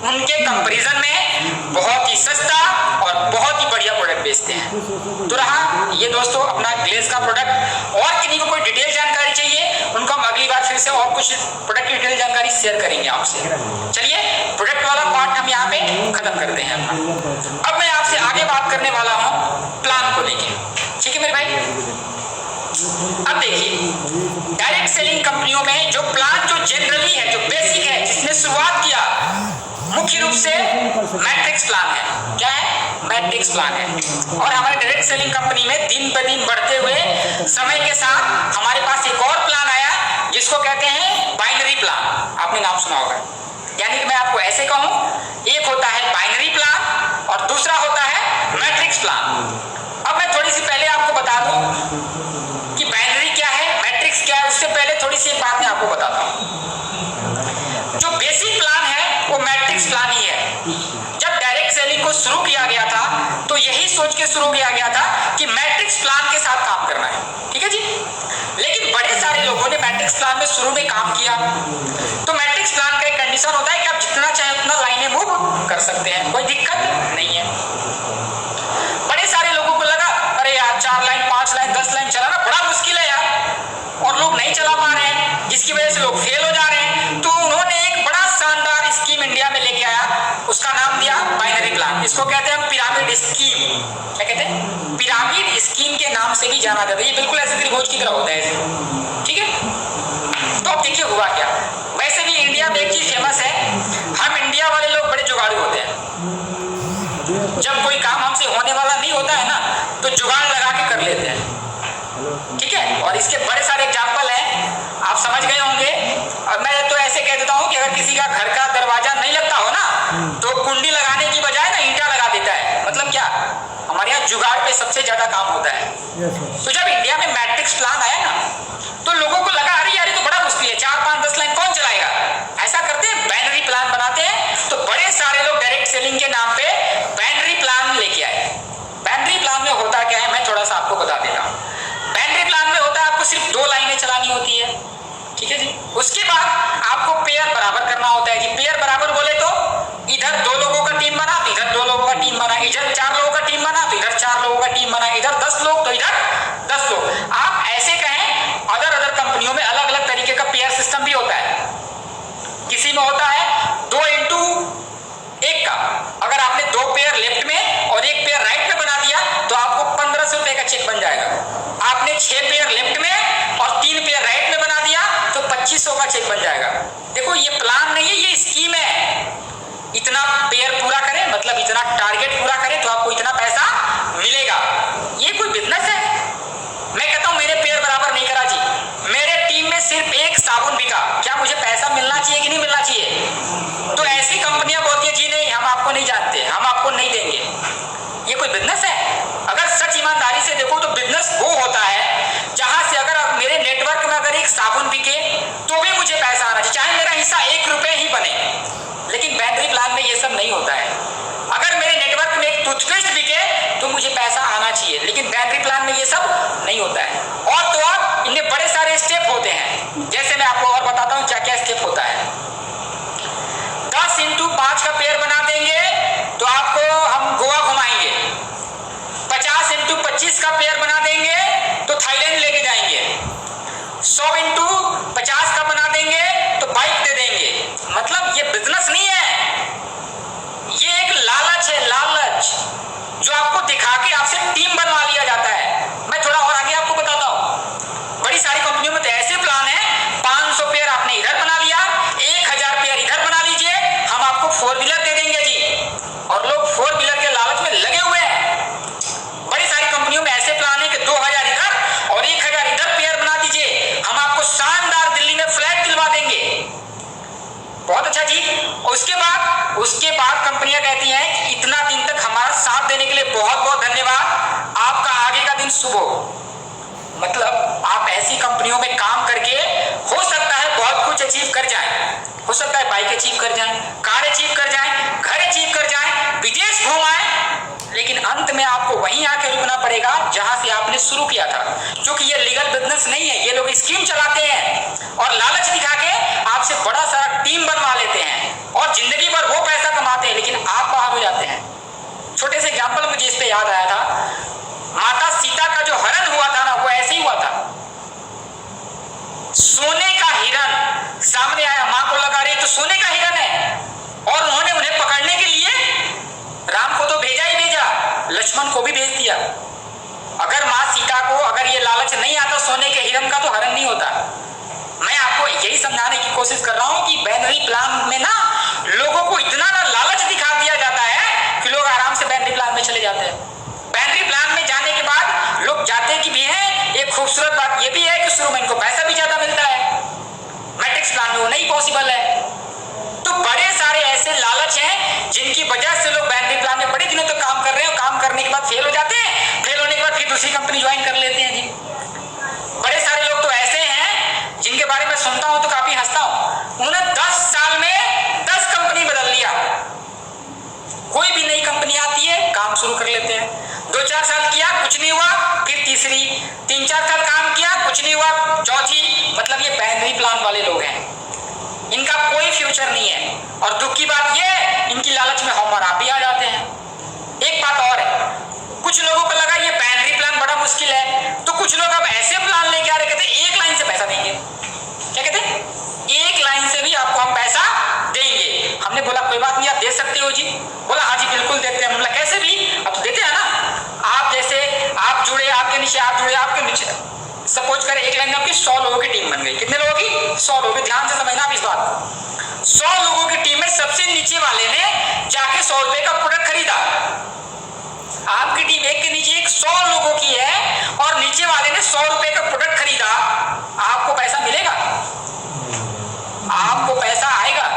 उनके कंपैरिजन में बहुत ही सस्ता और बहुत ही बढ़िया प्रोडक्ट बेचते हैं। तो रहा ये दोस्तों अपना ग्लेज का प्रोडक्ट। और किन्हीं को कोई डिटेल जानकारी चाहिए उनको हम अगली बार फिर से और कुछ प्रोडक्ट की डिटेल जानकारी शेयर करेंगे आपसे। चलिए प्रोडक्ट वाला पार्ट हम यहाँ पे खत्म करते हैं अपना। अब मैं आपसे आगे बात करने वाला हूँ प्लान को लेके, ठीक है मेरे भाई। अब देखिए डायरेक्ट सेलिंग कंपनियों में जो प्लान जो जनरली है, जो बेसिक है, जिसने शुरुआत किया मुख्य रूप से मैट्रिक्स प्लान है। क्या है? मैट्रिक्स प्लान है। और हमारे डायरेक्ट सेलिंग कंपनी में दिन ब दिन बढ़ते हुए समय के साथ हमारे पास एक और प्लान आया जिसको कहते हैं बाइनरी प्लान। आपने नाम सुना होगा। यानी कि मैं आपको ऐसे कहूं, एक होता है बाइनरी प्लान और दूसरा होता है मैट्रिक्स प्लान। अब मैं थोड़ी सी पहले आपको बता दूं कि बाइनरी क्या है, मैट्रिक्स क्या है। उससे पहले थोड़ी सी एक बात मैं आपको बताता हूं। जो बेसिक प्लान है वो मैट्रिक्स प्लान ही है। जब डायरेक्ट सेलिंग को शुरू किया गया था तो यही सोच के शुरू किया गया था कि मैट्रिक्स प्लान के साथ काम करना है, ठीक है जी। लेकिन बड़े सारे लोगों ने मैट्रिक्स प्लान में शुरू में काम किया। तो मैट्रिक्स प्लान का एक कंडीशन होता है कि आप जितना चाहे उतना लाइनें मूव कर सकते हैं, कोई दिक्कत नहीं है। बड़े सारे लोगों को लगा अरे यार 4 लाइन 5 लाइन 10 लाइन चलाना बड़ा मुश्किल है यार, और लोग नहीं चला पा रहे हैं, जिसकी वजह से लोग फेल हो जा रहे हैं। तो उन्होंने एक बड़ा शानदार स्कीम इंडिया में लेके आया, उसका नाम दिया बाइनरी प्लान। इसको कहते हैं पिरामिड स्कीम। क्या कहते हैं? पिरामिड स्कीम के नाम से भी जाना जाता है। ये बिल्कुल ऐसे त्रिभुज की तरह होता है ऐसे, ठीक है। तो अब देखिए हुआ क्या। वैसे भी इंडिया में एक चीज फेमस है, हम इंडिया वाले लोग बड़े जुगाड़ू होते हैं। जब कोई काम हमसे होने वाला नहीं होता है ना तो जुगाड़ लगा के कर लेते हैं, ठीक है। और इसके बड़े सारे एग्जाम्पल हैं, आप समझ गए होंगे। और मैं तो ऐसे कह देता हूँ कि अगर है जुगाड़ पे सबसे ज्यादा काम होता है। तो जब इंडिया में मैट्रिक्स प्लान आया ना तो लोगों को लगा अरे यार ये तो बड़ा मुश्किल है, 4 5 10 लाइन कौन चलाएगा। ऐसा करते हैं बाइनरी प्लान बनाते हैं। तो बड़े सारे लोग डायरेक्ट सेलिंग के नाम पे बाइनरी प्लान लेके आए। बाइनरी प्लान में होता क्या है मैं थोड़ा सा आपको बता देता हूँ। बाइनरी प्लान में होता है आपको सिर्फ 2 लाइनें चलानी होती है, ठीक है जी। उसके बाद आपको पेयर बराबर करना होता है जी। पेयर बराबर बोले तो इधर 2 लोगों का टीम बना तो इधर 2 लोगों का टीम बना, इधर 4 लोगों का टीम बना तो इधर 4 लोगों का टीम बना, इधर 10 लोग तो इधर 10 लोग। आप ऐसे कहें अदर कंपनियों में अलग अलग तरीके का पेयर सिस्टम भी होता है। किसी में होता है 2 इंटू 1 का। अगर आपने 2 पेयर लेफ्ट में और 1 पेयर राइट में बना दिया तो आपको 1500 रुपए का चेक बन जाएगा। आपने 6 पेयर लेफ्ट में और 3 पेयर राइट में बना दिया तो 2500 का चेक बन जाएगा। देखो ये प्लान नहीं है, ये स्कीम है। इतना पेयर पूरा करें मतलब इतना टारगेट पूरा करें तो आपको इतना पैसा मिलेगा। ये कोई बिजनेस है? मैं कहता हूं मेरे पेयर बराबर नहीं करा जी, मेरे टीम में सिर्फ 1 साबुन बिका, क्या मुझे पैसा मिलना चाहिए कि नहीं मिलना चाहिए? तो ऐसी कंपनियां बोलती है जी नहीं हम आपको नहीं जानते, हम आपको नहीं देंगे। ये कोई बिजनेस है? अगर सच ईमानदारी से देखो तो बिजनेस वो होता है जहां से अगर मेरे नेटवर्क में अगर 1 साबुन बिके तो भी मुझे पैसा आना चाहिए, चाहे मेरा हिस्सा 1 रुपए ही बने। लेकिन बाइनरी प्लान में ये सब नहीं होता है। अगर मेरे नेटवर्क में 1 टूथपेस्ट बिके तो मुझे पैसा आना चाहिए, लेकिन बाइनरी प्लान में ये सब नहीं होता है। और तो और इनमें बड़े सारे स्टेप होते हैं। जैसे मैं आपको और बताता हूँ क्या क्या स्टेप होता है। 10 इंटू 5 का पेयर बना देंगे तो आपको हम गोवा घुमाएंगे। 50 इंटू 25 का पेयर बना देंगे तो थाईलैंड लेके जाएंगे। 100 इंटू 50 का बना देंगे तो बाइक दे देंगे। मतलब ये बिजनेस नहीं है, ये एक लालच है, लालच जो आपको दिखा के आपसे टीम बनवा लिया जाता है। मैं थोड़ा और आगे आपको बताता हूं। बड़ी सारी कंपनियों में तो ऐसे प्लान है 500 पेयर आपने इधर बना लिया, 1000 पेयर इधर बना लीजिए, हम आपको 4 व्हीलर दे देंगे जी। और लोग 4 व्हीलर के लालच में लगे हुए हैं। बड़ी सारी कंपनियों में ऐसे प्लान है कि 2000 इधर और 1000 इधर पेयर बना दीजिए, हम आपको शानदार दिल्ली में फ्लैट दिलवा देंगे। बहुत अच्छा जी। उसके बाद कंपनियां कहती हैं कि इतना दिन तक हमारा साथ देने के लिए बहुत बहुत धन्यवाद, आपका आगे का दिन शुभ हो। मतलब आप ऐसी कंपनियों में काम करके हो सकता है बहुत कुछ अचीव कर जाएं, हो सकता है बाइक अचीव कर जाएं, कार अचीव कर जाएं, घर अचीव कर जाएं, विदेश घूम आए, लेकिन अंत में आपको वहीं आके रुकना पड़ेगा जहां से आपने शुरू किया था। क्योंकि ये लीगल बिजनेस नहीं है, ये लोग स्कीम चलाते हैं और लालच दिखा के आपसे बड़ा सारा टीम बनवा लेते हैं और जिंदगी भर वो पैसा कमाते हैं, लेकिन आप बाहर हो जाते हैं। छोटे से एग्जाम्पल मुझे इस पे याद आया था, माता सीता का जो हरण हुआ था ना वो ऐसे ही हुआ था। सोने का हिरण सामने आया, मां को लगा रही तो सोने का हिरण है, और उन्होंने उन्हें पकड़ने के लिए राम को तो भेजा ही भेजा, लक्ष्मण को भी भेज दिया। अगर मां सीता को अगर ये लालच नहीं आता सोने के हिरण का तो हरण नहीं होता। मैं आपको यही समझाने की कोशिश कर रहा हूं कि बाइनरी प्लान में ना लोगों को इतना ना लालच दिखा दिया जाता है कि लोग आराम से बाइनरी प्लान में चले जाते हैं। बाइनरी प्लान में जाने के बाद लोग जाते कि भी हैं, एक खूबसूरत बात ये भी है कि शुरू में इनको पैसा भी ज्यादा मिलता है, मैट्रिक्स प्लान में वो नहीं पॉसिबल है। तो बड़े सारे ऐसे लालच हैं जिनकी वजह से लोग बाइनरी प्लान में बड़े दिनों तक काम कर रहे हैं, काम करने के बाद फेल हो जाते हैं, फेल होने के बाद फिर दूसरी कंपनी ज्वाइन कर लेते हैं जी। बड़े सारे लोग तो ऐसे हैं जिनके बारे में सुनता हूं तो काफी हंसता हूं, उन्होंने 10 साल में 10 कंपनी बदल लिया। कोई भी नई कंपनी आती है काम शुरू कर लेते हैं, 2-4 साल किया कुछ नहीं हुआ, फिर तीसरी, 3-4 साल काम किया कुछ नहीं हुआ, चौथी। मतलब ये बाइनरी प्लान वाले लोग हैं, इनका कोई फ्यूचर नहीं है। और दुख की बात ये है इनकी लालच में हम और आप भी आ जाते हैं। एक बात और है, कुछ लोगों को लगा ये बाइनरी प्लान बड़ा मुश्किल है तो कुछ लोग अब ऐसे प्लान लेके आ रहे, कहते हैं 1 लाइन से पैसा देंगे। क्या कहते हैं? 1 लाइन से भी आपको हम पैसा देंगे। हमने बोला कोई बात नहीं आप दे सकते हो जी। बोला हाँ जी बिल्कुल देते हैं। बोला कैसे भी? अब तो देते हैं ना। आप जैसे आप जुड़े, आपके नीचे आप जुड़े, आपके नीचे सपोज करें 1 लाइन में आपकी 100 लोगों की टीम बन गई। कितने लोगों की? 100 लोगों की। ध्यान से समझना आप इस बात को। 100 लोगों की टीम में सबसे नीचे वाले ने जाके 100 रुपए का प्रोडक्ट खरीदा। आपकी टीम एक के नीचे एक 100 लोगों की है और नीचे वाले ने 100 रुपए का प्रोडक्ट खरीदा, आपको पैसा मिलेगा? आपको पैसा आएगा?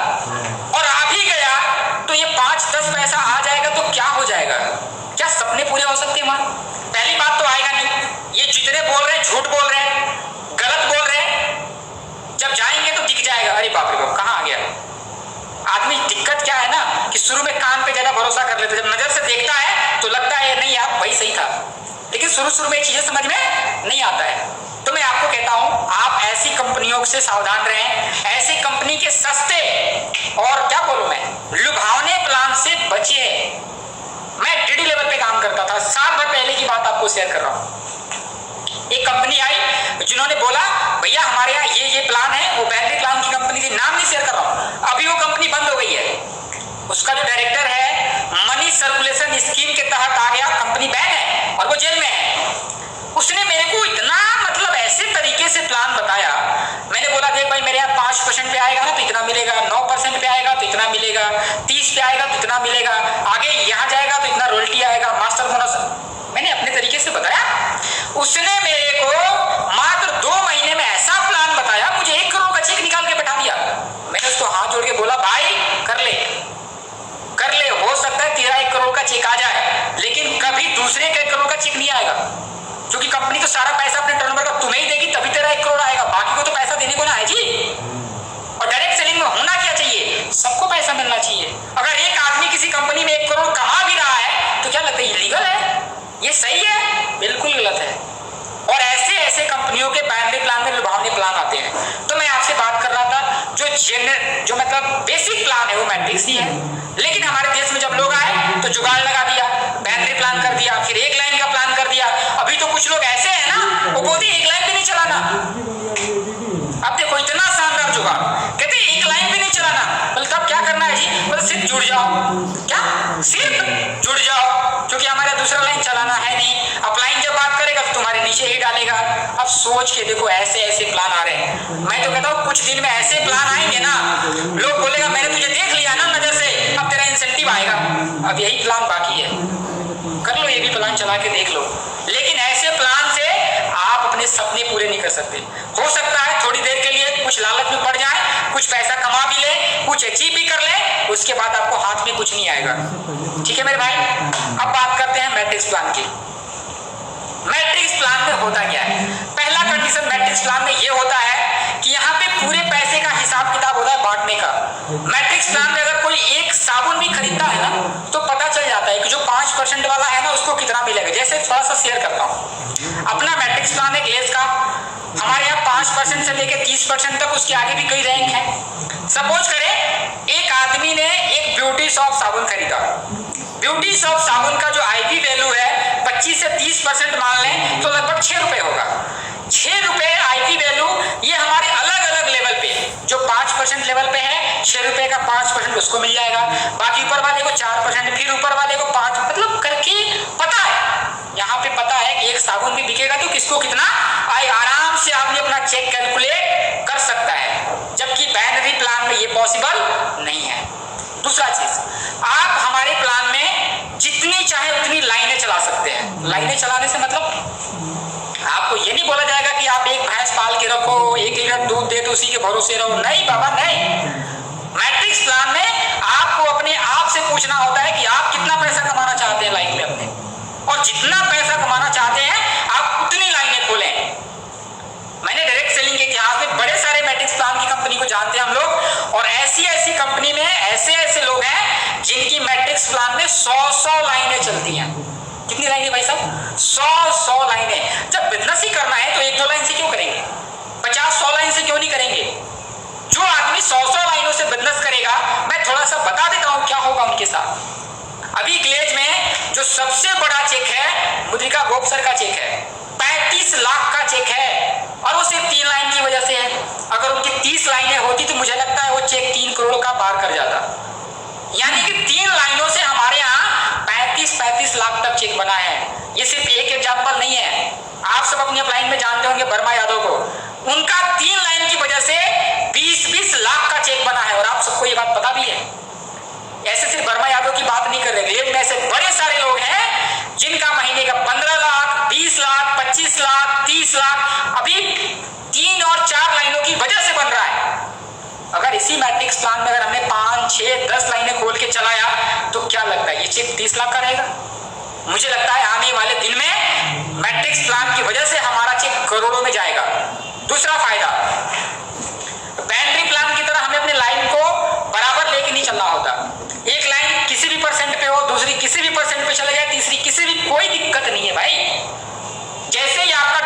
और आ भी गया तो ये 5-10 पैसा आ जाएगा तो क्या हो जाएगा? क्या सपने पूरे हो सकते हैं हमारे? भरोसा कर लेते, जब नजर से देखता है तो लगता है नहीं यार वही सही था, लेकिन शुरू में चीजें समझ में नहीं आता है। तो मैं आपको कहता हूं आप ऐसी कंपनियों से सावधान रहें, ऐसी कंपनी के सस्ते और क्या बोलूं मैं लुभावने प्लान से बचिए। मैं डीडी लेवल पे काम करता था, साल भर पहले की बात आपको शेयर कर रहा हूं। एक कंपनी आई जिन्होंने बोला भैया हमारे यहाँ ये प्लान है, वो बैटरी प्लान की कंपनी थी, नाम नहीं शेयर कर रहा हूं, अभी वो कंपनी बंद हो गई है। उसका जो डायरेक्टर है मनी सर्कुलेशन स्कीम के तहत आ गया, कंपनी बैन है और वो जेल में है। उसने मेरे को इतना मतलब ऐसे तरीके से प्लान बताया, मैंने बोला देख भाई मेरे यहाँ 5% पे आएगा ना तो इतना मिलेगा, 9% पे आएगा तो इतना मिलेगा, 30 पे आएगा तो इतना मिलेगा, आगे यहाँ जाएगा तो इतना रॉयल्टी आएगा, मास्टर बोनस। मैंने अपने तरीके से बताया, उसने मेरे को मात्र 2 महीने में ऐसा प्लान बताया, मुझे 1 करोड़ का चेक निकाल के बैठा दिया। मैंने उसको हाथ जोड़ के बोला भाई कर ले, हो सकता है तेरा 1 करोड़ का चेक आ जाए, लेकिन कभी दूसरे के 1 करोड़ का चेक नहीं आएगा, क्योंकि कंपनी तो सारा पैसा अपने टर्नओवर का तुम्हें ही देगी, तभी तेरा 1 करोड़ आएगा, बाकी को तो पैसा देने को ना है जी। और डायरेक्ट सेलिंग में होना क्या चाहिए, सबको पैसा मिलना चाहिए। अगर एक आदमी किसी कंपनी में 1 करोड़ कमा भी रहा है तो क्या लगता है ये लीगल है, ये सही है? बिल्कुल गलत है। और ऐसे कंपनियों के बाइनरी प्लान में लुभावने प्लान आते हैं। तो मैं आपसे बात कर रहा था जो मतलब बेसिक प्लान है वो मैट्रिक्स ही है, लेकिन हमारे देश में जब लोग आए तो जुगाड़ लगा दिया, बाइनरी प्लान कर दिया, फिर 1 लाइन का प्लान कर दिया। अभी तो कुछ लोग ऐसे हैं ना वो बोलते 1 लाइन भी नहीं चलाना। अब देखो इतना शानदार जुगाड़, कहते 1 लाइन भी नहीं चलाना, बोले तब क्या करना है जी, बोले सिर्फ जुड़ जाओ। क्या सिर्फ जुड़ जाओ, क्योंकि हमारा दूसरा लाइन चलाना है नहीं, अपलाइन जब बात करेगा तो तुम्हारे नीचे ही डालेगा। अब सोच के देखो ऐसे प्लान आ रहे हैं। मैं तो कहता हूँ कुछ दिन में ऐसे प्लान आएंगे ना, लोग बोलेगा मैंने तुझे देख लिया ना नजर से, अब तेरा इंसेंटिव आएगा। अब यही प्लान बाकी है, कर लो ये भी प्लान चला के देख लो, लेकिन ऐसे प्लान से आप अपने सपने पूरे नहीं कर सकते। हो सकता है थोड़ी देर के लिए कुछ लालच में पड़ जाए, कुछ पैसा कमा भी ले, कुछ अचीव भी कर ले, उसके बाद आपको हाथ में कुछ नहीं आएगा। ठीक है मेरे भाई, अब बात करते हैं मैट्रिक्स प्लान की। मैट्रिक्स प्लान में होता क्या है? पहला कंडीशन मैट्रिक्स प्लान में ये होता है कि यहाँ पे पूरे पैसे का हिसाब किताब होता है बांटने का। मैट्रिक्स प्लान में अगर कोई एक साबुन भी खरीदता है ना तो पता चल जाता है कि जो 5% वाला है ना उसको कितना मिलेगा। जैसे थोड़ा सा शेयर करता हूँ, अपना मैट्रिक्स प्लान है लेस का, हमारे यहाँ 5% से लेकर 30% तक, उसके आगे भी कई रैंक है। सपोज करें एक आदमी ने एक ब्यूटी शॉप साबुन खरीदा, ब्यूटी शॉप साबुन का जो आईपी वैल्यू है 25 से 30% मान लें तो लगभग 6 रुपए होगा। 6 रुपए आईपी वैल्यू, ये हमारे अलग अलग लेवल पे, जो 5% लेवल पे है 6 रुपए का 5% उसको मिल जाएगा, बाकी ऊपर वाले को 4%, फिर ऊपर वाले को 5, मतलब करके पता है, यहाँ पे पता है कि एक साबुन भी बिकेगा तो किसको कितना आए, आराम से आदमी अपना चेक कैलकुलेट कर सकता है, जबकि बाइनरी प्लान में ये पॉसिबल नहीं है। दूसरा चीज, आप हमारे प्लान में जितनी चाहे उतनी लाइनें चला सकते हैं। लाइनें चलाने से मतलब आपको ये नहीं बोला जाएगा कि आप एक भैंस पाल के रखो, 1 लीटर दूध दे तो उसी के भरोसे रहो, नहीं बाबा नहीं। मैट्रिक्स प्लान में आपको अपने आप से पूछना होता है कि आप कितना पैसा कमाना चाहते हैं लाइफ में अपने, और जितना पैसा कमाना चाहते हैं आप उतनी लाइनें खोलें। मैंने डायरेक्ट सेलिंग के इतिहास में बड़े सारे मैट्रिक्स प्लान की कंपनी को जानते हैं हम लोग, और ऐसी कंपनी में ऐसे लोग हैं जिनकी मैट्रिक्स प्लान में 100 लाइनें चलती हैं। कितनी लाइनें भाई साहब? 100 लाइनें। जब बिजनेस ही करना है तो 1-2 लाइन से क्यों करेंगे, 50-100 लाइन से क्यों नहीं करेंगे? जो आदमी 100 लाइनों से बिजनेस करेगा, मैं थोड़ा सा बता देता हूं क्या होगा उनके साथ। अभी ग्लेज में जो सबसे बड़ा चेक है मुद्रिका गोप सर का चेक है, 35 लाख का चेक है, और वो सिर्फ 3 लाइन की वजह से है। अगर उनकी 30 लाइनें होती तो मुझे लगता है वो चेक 3 करोड़ का पार कर जाता। यानी कि 3 लाइनों से हमारे यहाँ 35 लाख तक चेक बना है। ये सिर्फ एक एग्जाम्पल नहीं है, आप सब अपनी अपलाइन में जानते होंगे वर्मा यादव को, उनका 3 लाइन की वजह से 20 लाख का चेक बना है, और आप सबको ये बात पता भी है। ऐसे सिर्फ वर्मा यादव की बात नहीं कर रहे, ग्लेज में ऐसे बड़े सारे लोग हैं जिनका महीने का 15 लाख, 20 लाख, 25 लाख, 30 लाख अभी 3 और 4 लाइनों की वजह से बन रहा है। अगर इसी मैट्रिक्स प्लान में अगर हमने 5, 6, 10 लाइनें खोल के चलाया तो क्या लगता है ये चेक 30 लाख का रहेगा? मुझे लगता है आने वाले दिन में मैट्रिक्स प्लान की वजह से हमारा चेक करोड़ों में जाएगा। दूसरा फायदा, बाइनरी प्लान की तरह हमें अपने लाइन को बराबर लेके नहीं चलना होता। एक लाइन किसी भी परसेंट पे हो,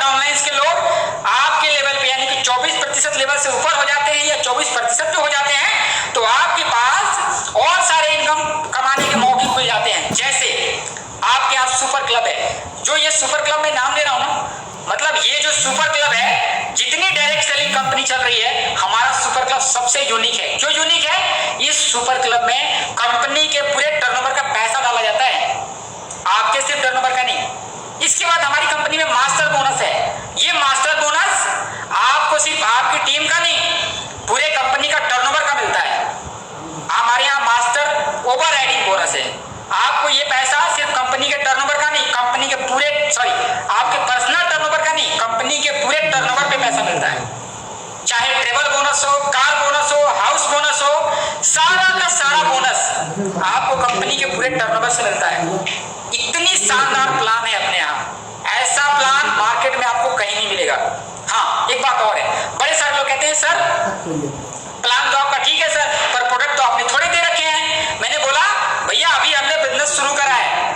डाउनलाइंस के लोग आपके लेवल पे यानी कि 24% लेवल से ऊपर हो जाते हैं या 24% पे हो जाते हैं तो आपके पास और सारे इनकम कमाने के मौके खुल जाते हैं। जैसे आपके यहाँ सुपर क्लब है, जो ये सुपर क्लब में नाम ले रहा हूँ ना, मतलब ये जो सुपर क्लब है, जितनी डायरेक्ट सेलिंग कंपनी चल रही है, हमारा सुपर क्लब सबसे यूनिक है। क्यों यूनिक है? इस सुपर क्लब में कंपनी के पूरे टर्नओवर का पैसा डाला जाता है, आपके सिर्फ टर्नओवर का नहीं। इसके बाद हमारी कंपनी में मास्टर बोनस है। ये मास्टर बोनस आपको सिर्फ आपकी टीम का नहीं, पूरे कंपनी का टर्नओवर का मिलता है। हमारे यहाँ मास्टर ओवर राइडिंग बोनस है। आपको ये पैसा सिर्फ कंपनी के टर्नओवर का नहीं, कंपनी के पूरे आपके पर्सनल टर्नओवर का नहीं, कंपनी के पूरे टर्नओवर पे पैसा मिलता है। चाहे ट्रेवल बोनस हो, कार बोनस हो, हाउस बोनस हो, सारा का सारा बोनस आपको कंपनी के पूरे टर्नओवर से मिलता है। इतनी शानदार प्लान है अपने यहाँ, ऐसा प्लान मार्केट में आपको कहीं नहीं मिलेगा। हाँ, एक बात और है, बड़े सारे लोग कहते हैं सर प्लान तो आपका ठीक है सर, पर प्रोडक्ट तो आपने थोड़े दे रखे हैं। मैंने बोला भैया अभी हमने बिजनेस शुरू करा है।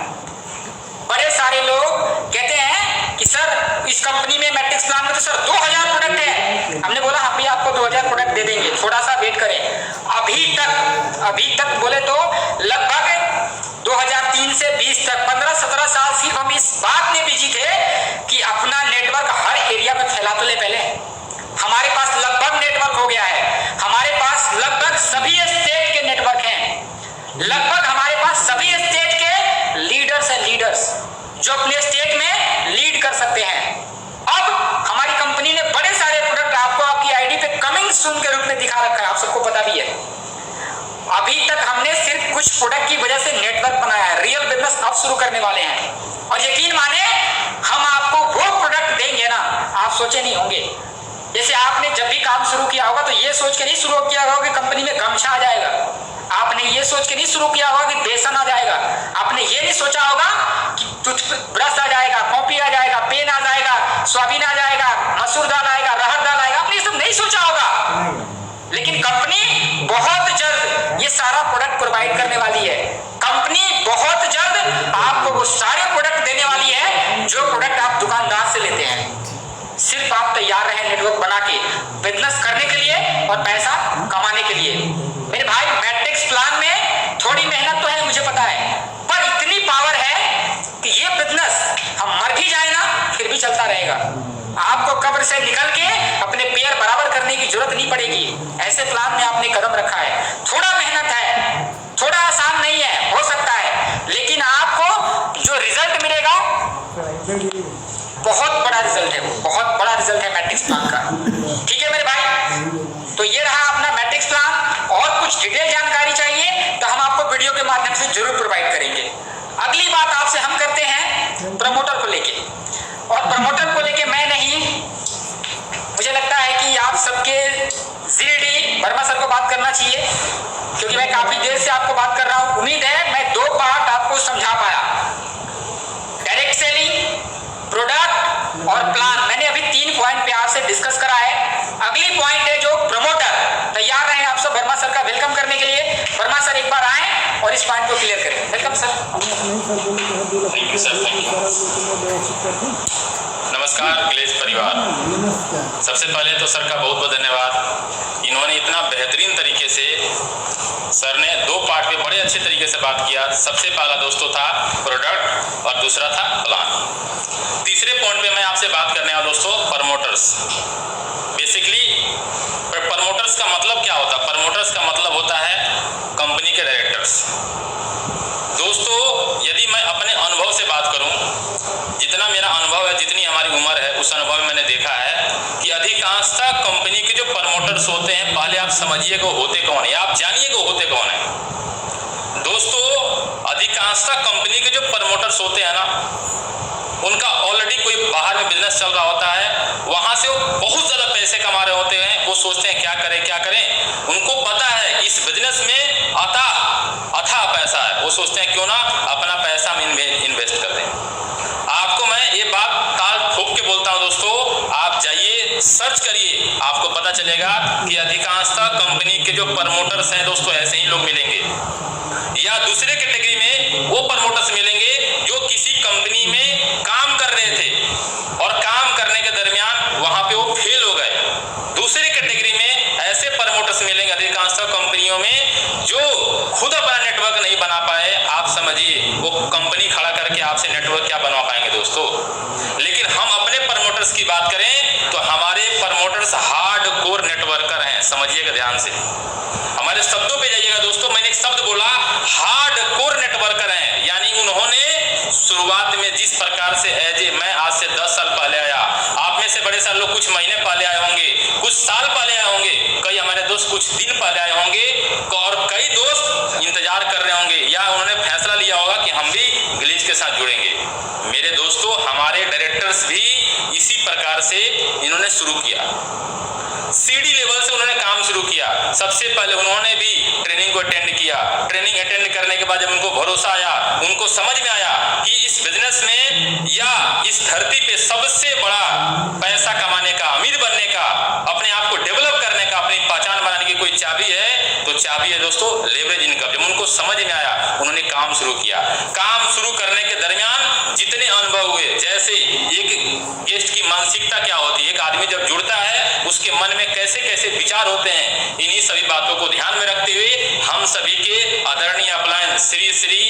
बड़े सारे लोग कहते हैं कि सर इस कंपनी में मैट्रिक्स प्लान में तो सर 2000 प्रोडक्ट है। हमने बोला हम भी आपको 2000 प्रोडक्ट दे देंगे, थोड़ा सा वेट करें। अभी तक बोले तो लगभग 2003 से 20 तक 15-17 साल सिर्फ हम इस बात में बिजी थे कि अपना नेटवर्क हर एरिया में फैला तो ले। पहले हमारे पास लगभग नेटवर्क हो गया है, हमारे पास लगभग सभी स्टेट के नेटवर्क हैं, लगभग हमारे पास सभी स्टेट के लीडर्स हैं, लीडर्स जो अपने स्टेट में लीड कर सकते हैं। अब हमारी कंपनी ने बड़े सारे प्रोडक्ट आपको आपकी आईडी पे कमिंग सून के रूप में दिखा रखा है, आप सबको पता भी है। अभी तक हमने सिर्फ कुछ प्रोडक्ट की वजह से नेटवर्क बनाया है, रियल बिजनेस अब शुरू करने वाले हैं। और यकीन माने हम आपको वो प्रोडक्ट देंगे ना, आप सोचे नहीं होंगे। जैसे आपने जब भी काम शुरू किया होगा तो ये सोच के नहीं शुरू किया होगा कि कंपनी में गमछा आ जाएगा, आपने ये सोच के नहीं शुरू किया होगा कि बेसन आ जाएगा, आपने ये नहीं सोचा होगा कि टूथब्रश आ जाएगा, कॉपी आ जाएगा, पेन आ जाएगा, सोयाबीन आ जाएगा, मसूर दाल आएगा, अरहर दाल आएगा, आपने ये सब नहीं सोचा होगा। लेकिन कंपनी बहुत जल्द ये सारा प्रोडक्ट प्रोवाइड करने वाली है। कंपनी बहुत जल्द आपको वो सारे प्रोडक्ट देने वाली है जो प्रोडक्ट आप दुकानदार से लेते हैं। सिर्फ आप तैयार रहे नेटवर्क बना के बिजनेस करने के लिए और पैसा कमाने के लिए। मेरे भाई मैट्रिक्स प्लान में थोड़ी मेहनत तो है, मुझे पता है, पर इतनी पावर है कि ये बिजनेस हम मर भी जाए ना फिर भी चलता रहेगा। आपको कब्र से निकल के अपने पैर बराबर करने की जरूरत नहीं पड़ेगी। ऐसे प्लान में आपने कदम रखा है। थोड़ा मेहनत है, थोड़ा आसान नहीं है, हो सकता है, लेकिन आपको जो रिजल्ट मिलेगा बहुत बड़ा रिजल्ट है, बहुत बड़ा रिजल्ट है मैट्रिक्स प्लान का। ठीक है मेरे भाई, तो ये रहा अपना मैट्रिक्स प्लान। और कुछ डिटेल जानकारी चाहिए तो हम आपको वीडियो के माध्यम से जरूर प्रोवाइड करेंगे। अगली बात आपसे हम करते हैं प्रमोटर को लेके, और प्रमोटर को लेके मैं नहीं, मुझे लगता है कि आप सबके जीडी वर्मा सर को बात करना चाहिए, क्योंकि मैं काफी देर से आपको बात कर रहा हूं। उम्मीद है मैं 2 पार्ट आपको समझा पाया, डायरेक्ट सेलिंग, प्रोडक्ट और प्लान। मैंने अभी 3 पॉइंट पे आपसे डिस्कस करा है। अगली पॉइंट है जो प्रमोटर। तैयार रहें आप सब वर्मा सर का वेलकम करने के लिए। वर्मा सर एक बार आए और इस पॉइंट को क्लियर करें। Welcome sir. Thank you sir, thank you. नमस्कार अखिलेश परिवार। सबसे पहले तो सर का बहुत बहुत धन्यवाद। इन्होंने इतना बेहतरीन तरीके से सर ने 2 पार्ट पे बड़े अच्छे तरीके से बात किया। सबसे पहला दोस्तों था प्रोडक्ट और दूसरा था प्लान। तीसरे पॉइंट पे मैं आपसे बात करने वाला दोस्तों प्रमोटर्स। बेसिकली प्रमोटर्स का मतलब क्या होता है? प्रमोटर्स का मतलब होता है कंपनी के डायरेक्टर्स। दोस्तों यदि मैं अपने अनुभव से बात करूं, जितना मेरा अनुभव है, जितनी हमारी उम्र है, उस अनुभव में मैंने देखा है कि अधिकांशतः कंपनी के जो प्रमोटर्स होते हैं, पहले आप समझिए कि होते कौन है, आप जानिए कि होते कौन है। दोस्तों अधिकांशतः कंपनी के जो प्रमोटर्स होते हैं ना, उनका ऑलरेडी कोई बाहर में बिजनेस चल रहा होता है, वहां से वो बहुत ज़्यादा पैसे कमा रहे होते हैं। वो सोचते हैं क्या करें क्या करें, उनको पता है कि इस बिजनेस में अथाह पैसा है। वो सोचते हैं क्यों ना अपना पैसा हम इन्वेस्ट कर दें। आपको मैं ये बात ताल ठोक के बोलता हूँ दोस्तों, आप जाइए सर्च करिए, आपको पता चलेगा कि अधिकांशतः कंपनी के जो प्रमोटर्स हैं दोस्तों ऐसे ही लोग मिलेंगे। या दूसरे कैटेगरी में वो प्रमोटर्स मिलेंगे जो किसी कंपनी में काम कर रहे थे और काम करने के की बात करें तो हमारे प्रमोटर्स हार्ड कोर नेटवर्कर हैं, समझिएगा ध्यान से, हमारे शब्दों पे जाइएगा दोस्तों। मैंने एक शब्द बोला हार्ड कोर नेटवर्कर हैं, यानी उन्होंने शुरुआत में जिस प्रकार से मैं आज से 10 साल पहले आया, आप में से बड़े सारे लोग कुछ महीने पहले आए होंगे, कुछ साल पहले आए होंगे, कई हमारे दोस्त कुछ दिन पहले आए होंगे और कई दोस्त इंतजार कर रहे होंगे या उन्होंने फैसला लिया होगा कि हम भी ग्लिच के साथ जुड़ेंगे। मेरे दोस्तों, हमारे डायरेक्टर्स भी इसी प्रकार से इन्होंने शुरू किया, सीडी लेवल से उन्होंने काम शुरू किया। सबसे पहले उन्होंने भी ट्रेनिंग को अटेंड किया। ट्रेनिंग अटेंड करने के बाद जब उनको भरोसा आया, उनको समझ में आया कि इस बिजनेस में या इस धरती पे सबसे बड़ा पैसा कमाने का, अमीर बनने का, अपने आप को डेवलप करने का, अपनी पहचान बनाने की कोई चाबी है तो चाबी है दोस्तों लेवरेज इनकम। जब उनको समझ में आया, उन्होंने काम शुरू किया। काम शुरू करने के दरमियान जितने अनुभव हुए, जैसे एक गेस्ट की मानसिकता क्या होती है, एक आदमी जब जुड़ता है उसके मन में कैसे कैसे विचार होते हैं, इन्हीं सभी बातों को ध्यान में रखते हुए हम सभी के आदरणीय अपलायन श्री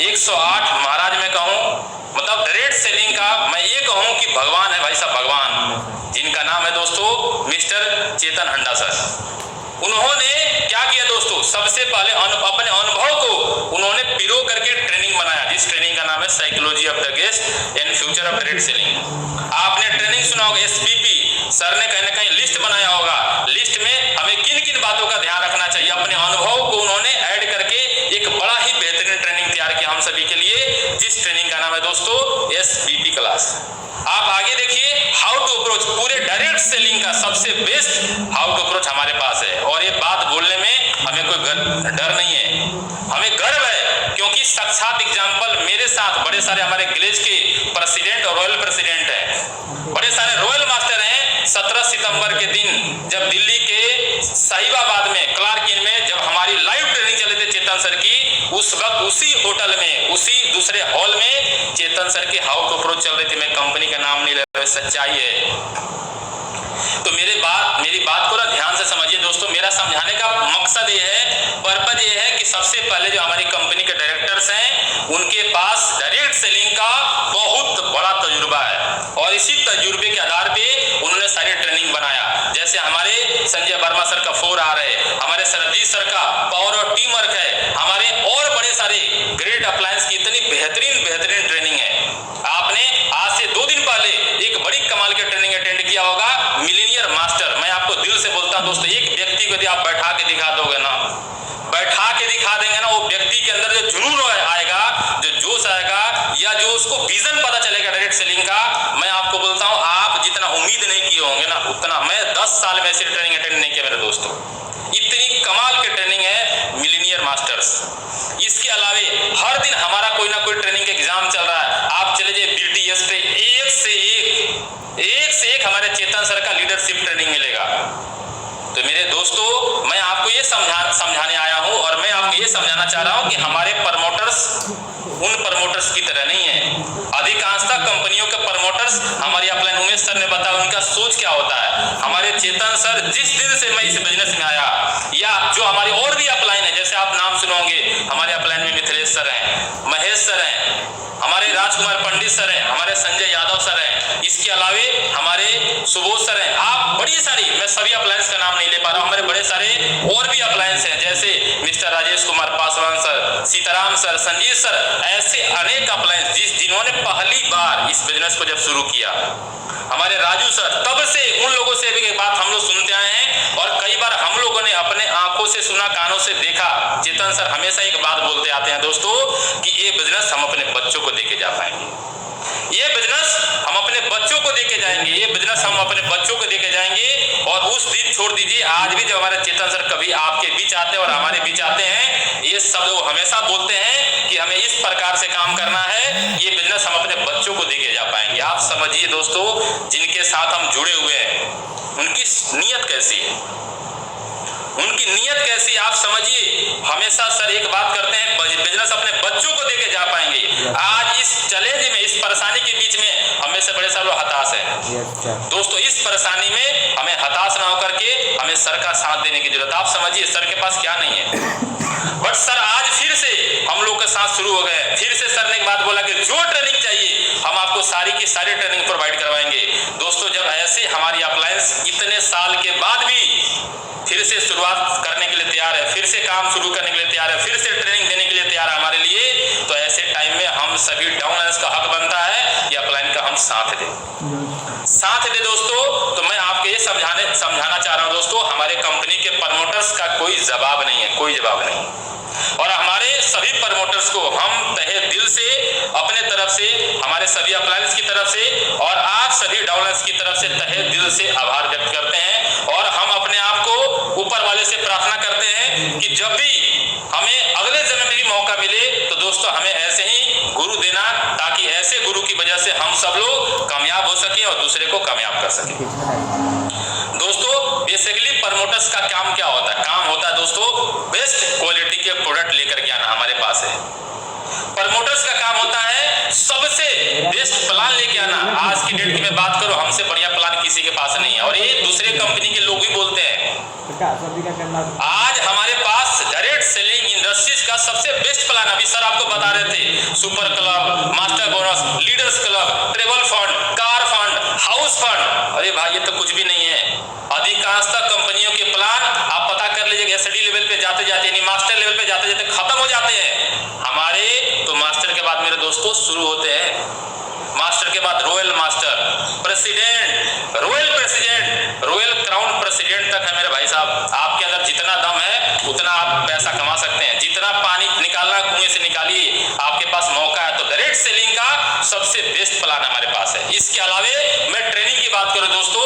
108 महाराज में कहूं, मतलब डायरेक्ट सेलिंग का मैं ये कहूं कि भगवान है भाई साहब, भगवान, जिनका नाम है दोस्तों मिस्टर चेतन हंडा सर। उन्होंने क्या किया दोस्तों, सबसे पहले अपने अनुभव को उन्होंने पिरो करके ट्रेनिंग बनाया, जिस ट्रेनिंग का नाम है psychology of the guest and future of direct selling. आपने ट्रेनिंग सुना होगा, एसबीपी सर ने कहीं ना कहीं लिस्ट बनाया होगा। लिस्ट में हमें किन किन बातों का ध्यान रखना चाहिए, अपने अनुभव को उन्होंने ऐड करके एक बड़ा ही बेहतरीन ट्रेनिंग तैयार किया हम सभी के लिए, जिस ट्रेनिंग का नाम है दोस्तों एसबीपी क्लास। आप आगे देखिए, हाउ टू अप्रोच, पूरे डायरेक्ट सेलिंग का सबसे बेस्ट हाउ टू अप्रोच हमारे पास है। और ये बात बोलने में हमें कोई डर नहीं है, हमें गर्व है, क्योंकि साक्षात एग्जाम्पल मेरे साथ बड़े सारे हमारे ग्लेज के प्रेसिडेंट और रॉयल प्रेसिडेंट हैं, बड़े सारे रॉयल मास्टर हैं। 17 सितंबर के दिन जब दिल्ली के साहिबाबाद में क्लार्क इन में जब हमारी लाइव ट्रेनिंग चले थे चेतन सर की, उस वक्त उसी होटल में, उसी दूसरे हॉल में चेतन सर की हाउ टू अप्रोच चल रही थी। मैं कंपनी का नाम नहीं ले रहा, सच्चाई है। तो मेरी बात को ना ध्यान से समझिए दोस्तों। मेरा समझाने का मकसद ये है, पर्पज ये है कि सबसे पहले जो हमारी कंपनी के डायरेक्टर्स हैं, उनके पास डायरेक्ट सेलिंग का बहुत बड़ा तजुर्बा है और इसी तजुर्बे के आधार पे उन्होंने सारी ट्रेनिंग बनाया। जैसे हमारे संजय वर्मा सर का 4 आ रहे, हमारे सरजीत सर का पावर ऑफ टीम वर्क है, हमारे और बड़े सारे ग्रेट अप्लायंस की इतनी बेहतरीन ट्रेनिंग है। आपने आज से 2 दिन पहले एक बड़ी कमाल की ट्रेनिंग अटेंड किया होगा, मिलीनियर मास्टर। मैं आपको दिल से बोलता हूं दोस्तों, एक व्यक्ति को यदि आप बैठा के दिखा दोगे ना, बैठा के दिखा देंगे ना, वो व्यक्ति के अंदर जो जुनून आएगा, जो जोश आएगा, या जो उसको विजन पता चलेगा डायरेक्ट सेलिंग का, मैं आपको बोलता हूं आप जितना उम्मीद नहीं किए होंगे ना, उतना। मैं 10 साल में ऐसी ट्रेनिंग अटेंड नहीं किया मेरे दोस्तों, इतनी कमाल की ट्रेनिंग है मिलीनियर मास्टर्स। इसके अलावे हर दिन हमारा कोई ना कोई ट्रेनिंग का एग्जाम चल रहा है। आप चले जाइए BTS पे, एक से एक हमारे चेतन सर का लीडरशिप ट्रेनिंग मिलेगा। तो मेरे दोस्तों, मैं आपको ये समझाने आया हूं और मैं आपको ये समझाना चाह रहा हूं कि हमारे प्रमोटर्स उन प्रमोटर्स की तरह नहीं है। अधिकांशतः कंपनियों के प्रमोटर्स, हमारी अपलाइन उमेश सर ने बताया उनका सोच क्या होता है। हमारे चेतन सर जिस दिन से मैं इस बिजनेस में आया, या जो हमारी और भी अपलाइन है, जैसे आप नाम सुनोगे, हमारे अपलाइन में मिथिलेश सर हैं, महेश सर हैं, हमारे राजकुमार पंडित सर हैं, हमारे संजय यादव सर हैं, इसके अलावे हमारे सुबोध सर हैं। आप बड़ी सारी, मैं सभी अप्लायंस का नाम नहीं ले पा रहा हूं, हमारे बड़े सारे और भी अप्लायंस हैं, जैसे mister Rajesh Kumar Paswan sir, Sitaram sir, Sanjeet sir, ऐसे अनेक अप्लायंस जिन्होंने पहली बार इस बिजनेस को जब शुरू किया। हमारे राजू सर, तब से उन लोगों से भी एक बात हम लोग सुनते आए हैं और कई बार हम लोगों ने अपने आंखों से सुना, कानों से देखा। चेतन सर हमेशा एक बात बोलते आते हैं दोस्तों कि ये बिजनेस हम अपने बच्चों को देके जा पाएंगे, ये बिजनेस हम अपने बच्चों को देके जाएंगे, ये बिजनेस हम अपने बच्चों को देके जाएंगे। और उस दिन छोड़ दीजिए, आज भी जब हमारे चेतन सर कभी आपके बीच आते हैं और हमारे बीच आते हैं, ये शब्द वो हमेशा बोलते हैं कि हमें इस प्रकार से काम करना है, ये बिजनेस हम अपने बच्चों को देके जा पाएंगे। आप समझिए दोस्तों, जिनके साथ हम जुड़े हुए हैं उनकी नीयत कैसी है, उनकी नीयत कैसी, आप समझिए। हमेशा सर एक बात करते हैं, बिजनेस अपने बच्चों को देके जा पाएंगे। आज इस चैलेंज में, इस परेशानी के बीच में हमें से बड़े सारे लोग हताश हैं दोस्तों। इस परेशानी में हमें हताश ना होकर के हमें सर का साथ देने की जरूरत। आप समझिए सर के पास क्या नहीं है, बट सर आज फिर से हम लोग के साथ शुरू हो गए। फिर से सर ने एक बात बोला कि जो ट्रेनिंग चाहिए हम आपको सारी की सारी ट्रेनिंग प्रोवाइड करवाएंगे। दोस्तों, जब ऐसे हमारी अप्लायंस इतने साल के बाद भी फिर से शुरुआत करने के लिए तैयार है, फिर से काम शुरू करने के लिए तैयार है, फिर से ट्रेनिंग देने के लिए तैयार है हमारे लिए, तो ऐसे टाइम में हम सभी डाउनलाइंस का हक बनता है ये अपलाइन का हम साथ दे दोस्तों। तो मैं आपको ये समझाना चाह रहा हूं दोस्तों, हमारे कंपनी के प्रमोटर्स का कोई जवाब नहीं है, कोई जवाब नहीं। और हमारे सभी प्रमोटर्स को हम तहे दिल से अपने तरफ से, हमारे सभी अप्लायंस की तरफ से और आप सभी डाउनलाइंस की तरफ से तहे दिल से आभार व्यक्त करते हैं। और हम अपने आप को ऊपर वाले से प्रार्थना करते हैं कि जब भी हमें अगले जन्म में भी मौका मिले तो दोस्तों हमें ऐसे ही गुरु देना, ताकि ऐसे गुरु की वजह से हम सब लोग कामयाब हो सकें और दूसरे को कामयाब कर सकें। दोस्तों, बेसिकली प्रमोटर्स का काम क्या होता है? काम होता है दोस्तों बेस्ट क्वालिटी के प्रोडक्ट लेकर के आना हमारे पास है। प्रमोटर्स का काम होता है सबसे बेस्ट प्लान लेके आना। आज की डेट की मैं बात करूं, हमसे बढ़िया प्लान किसी के पास नहीं है और ये दूसरे कंपनी के लोग भी बोलते हैं। आज हमारे पास डायरेक्ट सेलिंग इंडस्ट्रीज का सबसे बेस्ट प्लान, अभी सर आपको बता रहे थे, super club, master bonus, leaders club, travel fund, car fund, house fund. अरे भाई, ये तो कुछ भी नहीं है। अधिकांशतः कंपनियों के प्लान आप पता कर लीजिए, एसडी लेवल पे जाते जाते यानी मास्टर लेवल पे जाते जाते खत्म हो जाते हैं। हमारे तो मास्टर के बाद मेरे दोस्तों शुरू होते हैं। मास्टर के बाद royal master, president, royal president, royal crown president तक है मेरे भाई साहब। आपके अंदर जितना दम है उतना आप पैसा कमा सकते हैं, जितना पानी निकालना कुएं से निकालिए, आपके पास मौका है। तो डायरेक्ट सेलिंग का सबसे बेस्ट प्लान हमारे पास है। इसके अलावे मैं ट्रेनिंग की बात करूं दोस्तों,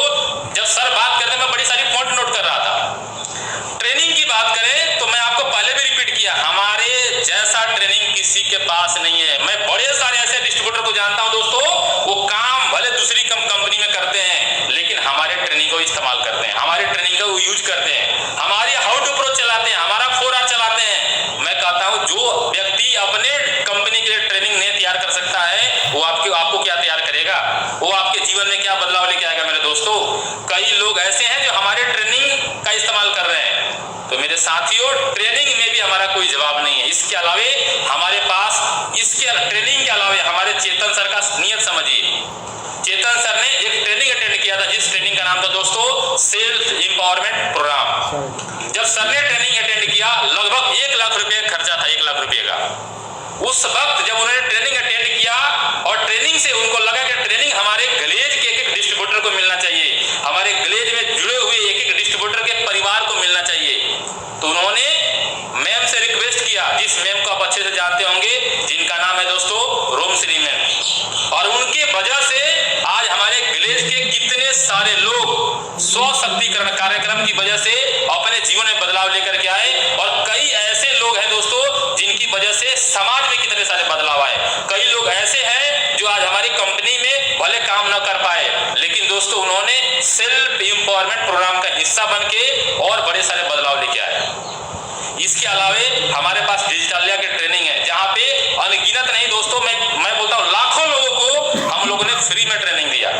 जब सर बात करते मैं बड़ी सारी पॉइंट नोट कर रहा था। ट्रेनिंग की बात करें तो मैं आपको पहले भी रिपीट किया, हमारे जैसा ट्रेनिंग किसी के पास नहीं है। मैं बड़े सारे ऐसे डिस्ट्रीब्यूटर को जानता हूं दोस्तों, वो काम भले दूसरी कंपनी में करते हैं लेकिन हमारे ट्रेनिंग को इस्तेमाल करते हैं, हमारे ट्रेनिंग को यूज करते हैं, हमारी हाउ टू प्रो चलाते हैं, हमारा 4R चलाते हैं। मैं कहता हूं जो व्यक्ति अपने कंपनी के लिए ट्रेनिंग नहीं तैयार कर सकता है वो आपको क्या तैयार करेगा, वो आपके जीवन में क्या बदलाव लेके आएगा मेरे दोस्तों। कई लोग ऐसे हैं जो हमारे ट्रेनिंग का इस्तेमाल कर रहे हैं। तो मेरे साथियों, ट्रेनिंग में भी हमारा कोई जवाब नहीं है। इसके अलावे हमारे पास, इसके ट्रेनिंग के अलावे हमारे चेतन सर का नियत समझिए। चेतन सर ने एक ट्रेनिंग अटेंड किया था, जिस ट्रेनिंग का नाम था दोस्तों सेल्फ एम्पावरमेंट प्रोग्राम। जब सर ने ट्रेनिंग अटेंड किया, लगभग 1 लाख रुपए खर्चा था, 1 लाख रुपए का। उस वक्त जब उन्होंने ट्रेनिंग अटेंड किया और ट्रेनिंग से उनको लगा कि ट्रेनिंग हमारे ग्लेज के एक डिस्ट्रीब्यूटर को मिलना चाहिए, हमारे ग्लेज में जुड़े हुए एक डिस्ट्रीब्यूटर के परिवार को मिलना चाहिए, तो उन्होंने मैम से रिक्वेस्ट किया, जिस मैम को आप अच्छे से जानते होंगे, जिनका नाम है दोस्तों रोमश्री मैम। और उनके वजह से आज हमारे ग्लेज के कितने सारे लोग स्वशक्तिकरण कार्यक्रम की वजह से अपने जीवन में बदलाव लेकर के आए। और कई ऐसे लोग हैं दोस्तों जिनकी वजह से समाज में कितने सारे बदलाव आए। कई लोग ऐसे हैं जो आज हमारी कंपनी में भले काम न कर पाए, लेकिन दोस्तों उन्होंने सेल्फ एम्पावरमेंट प्रोग्राम का हिस्सा बन के और बड़े सारे बदलाव लेके आए। इसके अलावे हमारे पास डिजिटलिया की ट्रेनिंग है, जहां पे अनगिनत नहीं दोस्तों, मैं बोलता हूं लाखों लोगों को हम लोगों ने फ्री में ट्रेनिंग दिया।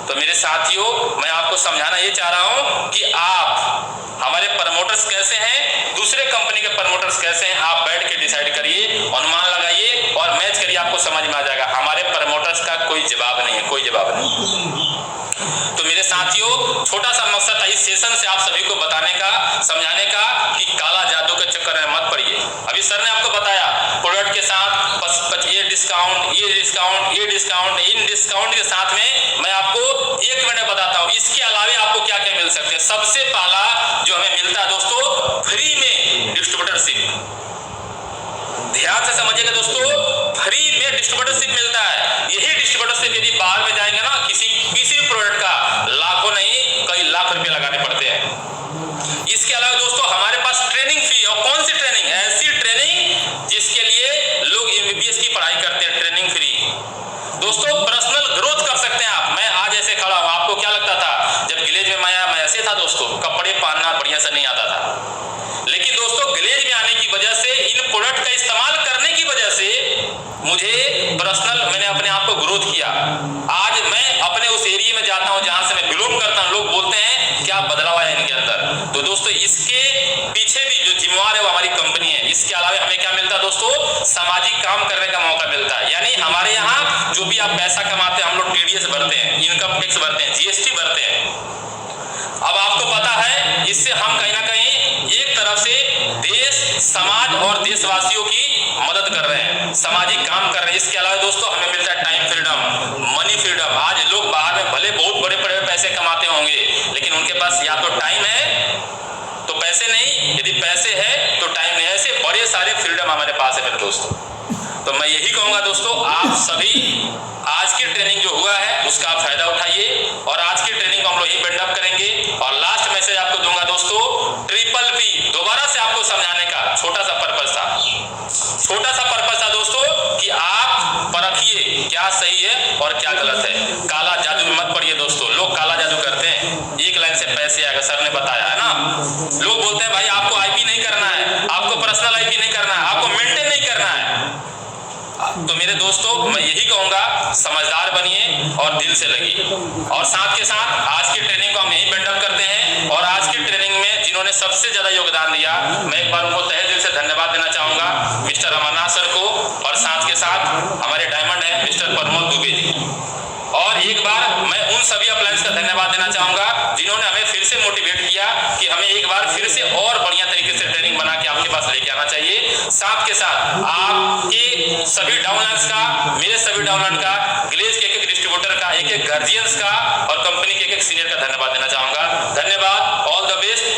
तो मेरे साथियों, मैं आपको समझाना ये चाह रहा हूं कि आप हमारे प्रमोटर्स कैसे हैं, दूसरे कंपनी के प्रमोटर्स कैसे हैं, आप बैठ के डिसाइड करिए, अनुमान लगाइए और मैच करिए, आपको समझ में आ जाएगा। हमारे प्रमोटर्स का कोई जवाब नहीं है, कोई जवाब नहीं। तो मेरे साथियों, छोटा सा मकसद था इस सेशन से आप सभी को बताने का, समझाने का कि काला जादू के चक्कर में मत पड़िए। अभी सर ने आपको बताया प्रोडक्ट के साथ ये डिस्काउंट, ये डिस्काउंट, ये डिस्काउंट, इन डिस्काउंट के साथ में मैं आपको 1 मिनट बताता हूँ इसके अलावे आपको क्या क्या मिल सकते हैं। सबसे पहला जो हमें मिलता है दोस्तों, फ्री में डिस्ट्रीब्यूटरशिप। ध्यान से समझिएगा दोस्तों, फ्री में डिस्ट्रीब्यूटरशिप मिलता है। यही डिस्ट्रीब्यूटरशिप यदि बाहर में जाएंगे ना, किसी भी प्रोडक्ट का लाखों नहीं कई लाख रुपए लगाने पड़ते हैं। इसके अलावा दोस्तों हमारे पास ट्रेनिंग फी, और कौन सी ट्रेनिंग? ऐसी ट्रेनिंग जिसके लिए लोग MBBS की पढ़ाई करते हैं, ट्रेनिंग फ्री। दोस्तों पर्सनल ग्रोथ कर सकते हैं आप। मैं आज ऐसे खड़ा हूं, आपको क्या लगता था जब विलेज में मैं आया? मैं ऐसे था दोस्तों, कपड़े पहनना बढ़िया से नहीं आता था, लेकिन दोस्तों विलेज में आने की वजह से, इन प्रोडक्ट का इस्तेमाल करने की वजह से मुझे पर्सनल मैंने अपने आप को ग्रोथ किया। आज मैं अपने उस एरिया में जाता हूं जहां से मैं बिलोंग करता हूं, लोग बोलते हैं क्या बदलाव आया इनके अंदर। तो दोस्तों इसके पीछे भी जो जिम्मेवार है वो हमारी कंपनी है। इसके अलावा हमें क्या मिलता है दोस्तों, सामाजिक काम करने का मौका मिलता है। यानी हमारे यहाँ जो भी आप पैसा कमाते हैं, हम लोग टीडीएस भरते हैं, इनकम टैक्स भरते हैं, जीएसटी भरते हैं। अब आपको पता है इससे हम कहीं ना कहीं एक तरफ से देश, समाज और देशवासियों की मदद कर रहे हैं, सामाजिक काम कर रहे हैं। इसके अलावा दोस्तों हमें मिलता है टाइम फ्रीडम, मनी फ्रीडम। आज लोग बाहर में भले बहुत बड़े बड़े पैसे कमाते होंगे, लेकिन उनके पास या तो टाइम है तो पैसे नहीं, यदि पैसे है तो टाइम नहीं। ऐसे बड़े सारे फ्रीडम हमारे पास है मेरे दोस्तों। तो मैं यही कहूंगा दोस्तों, आप सभी आज की ट्रेनिंग जो हुआ है उसका आप फायदा उठाइए और आज की ट्रेनिंग को हम लोग यही बिल्डअप करेंगे। और लास्ट मैसेज आपको दूंगा दोस्तों, ट्रिपल पी दोबारा से आपको समझाने का छोटा सा पर्पस था दोस्तों, कि आप परखिए क्या सही है और क्या गलत है। काला जादू में मत पड़िए दोस्तों, लोग काला जादू करते हैं, एक लाइन से पैसे आएगा, सर ने बताया है ना। लोग बोलते हैं भाई आपको आईपी नहीं करना है, आपको पर्सनल आईपी नहीं करना है, आपको मेंटेन नहीं करना है। तो मेरे दोस्तों मैं यही कहूंगा, समझदार बनिए और दिल से लगिए। और साथ के साथ आज की ट्रेनिंग को हम यही बिल्डअप करते हैं। और आज की ट्रेनिंग में जिन्होंने सबसे ज्यादा योगदान दिया, मैं एक बार उनको तहे दिल से धन्यवाद देना चाहूंगा, मिस्टर अमरनाथ सर को। और साथ के साथ हमारे डायमंड है मिस्टर प्रमोद दुबे जी। और एक बार मैं उन सभी अप्लायंस का धन्यवाद देना चाहूंगा जिन्होंने हमें फिर से मोटिवेट किया कि हमें एक बार फिर से और बढ़िया तरीके से ट्रेनिंग बना के आपके पास लेके आना चाहिए। साथ के साथ आपके सभी डाउनलाइंस का, मेरे सभी डाउनलाइन का, ग्लेज के एक डिस्ट्रीब्यूटर का, एक गार्जियंस का और कंपनी के एक सीनियर का धन्यवाद देना चाहूंगा। धन्यवाद, ऑल द बेस्ट।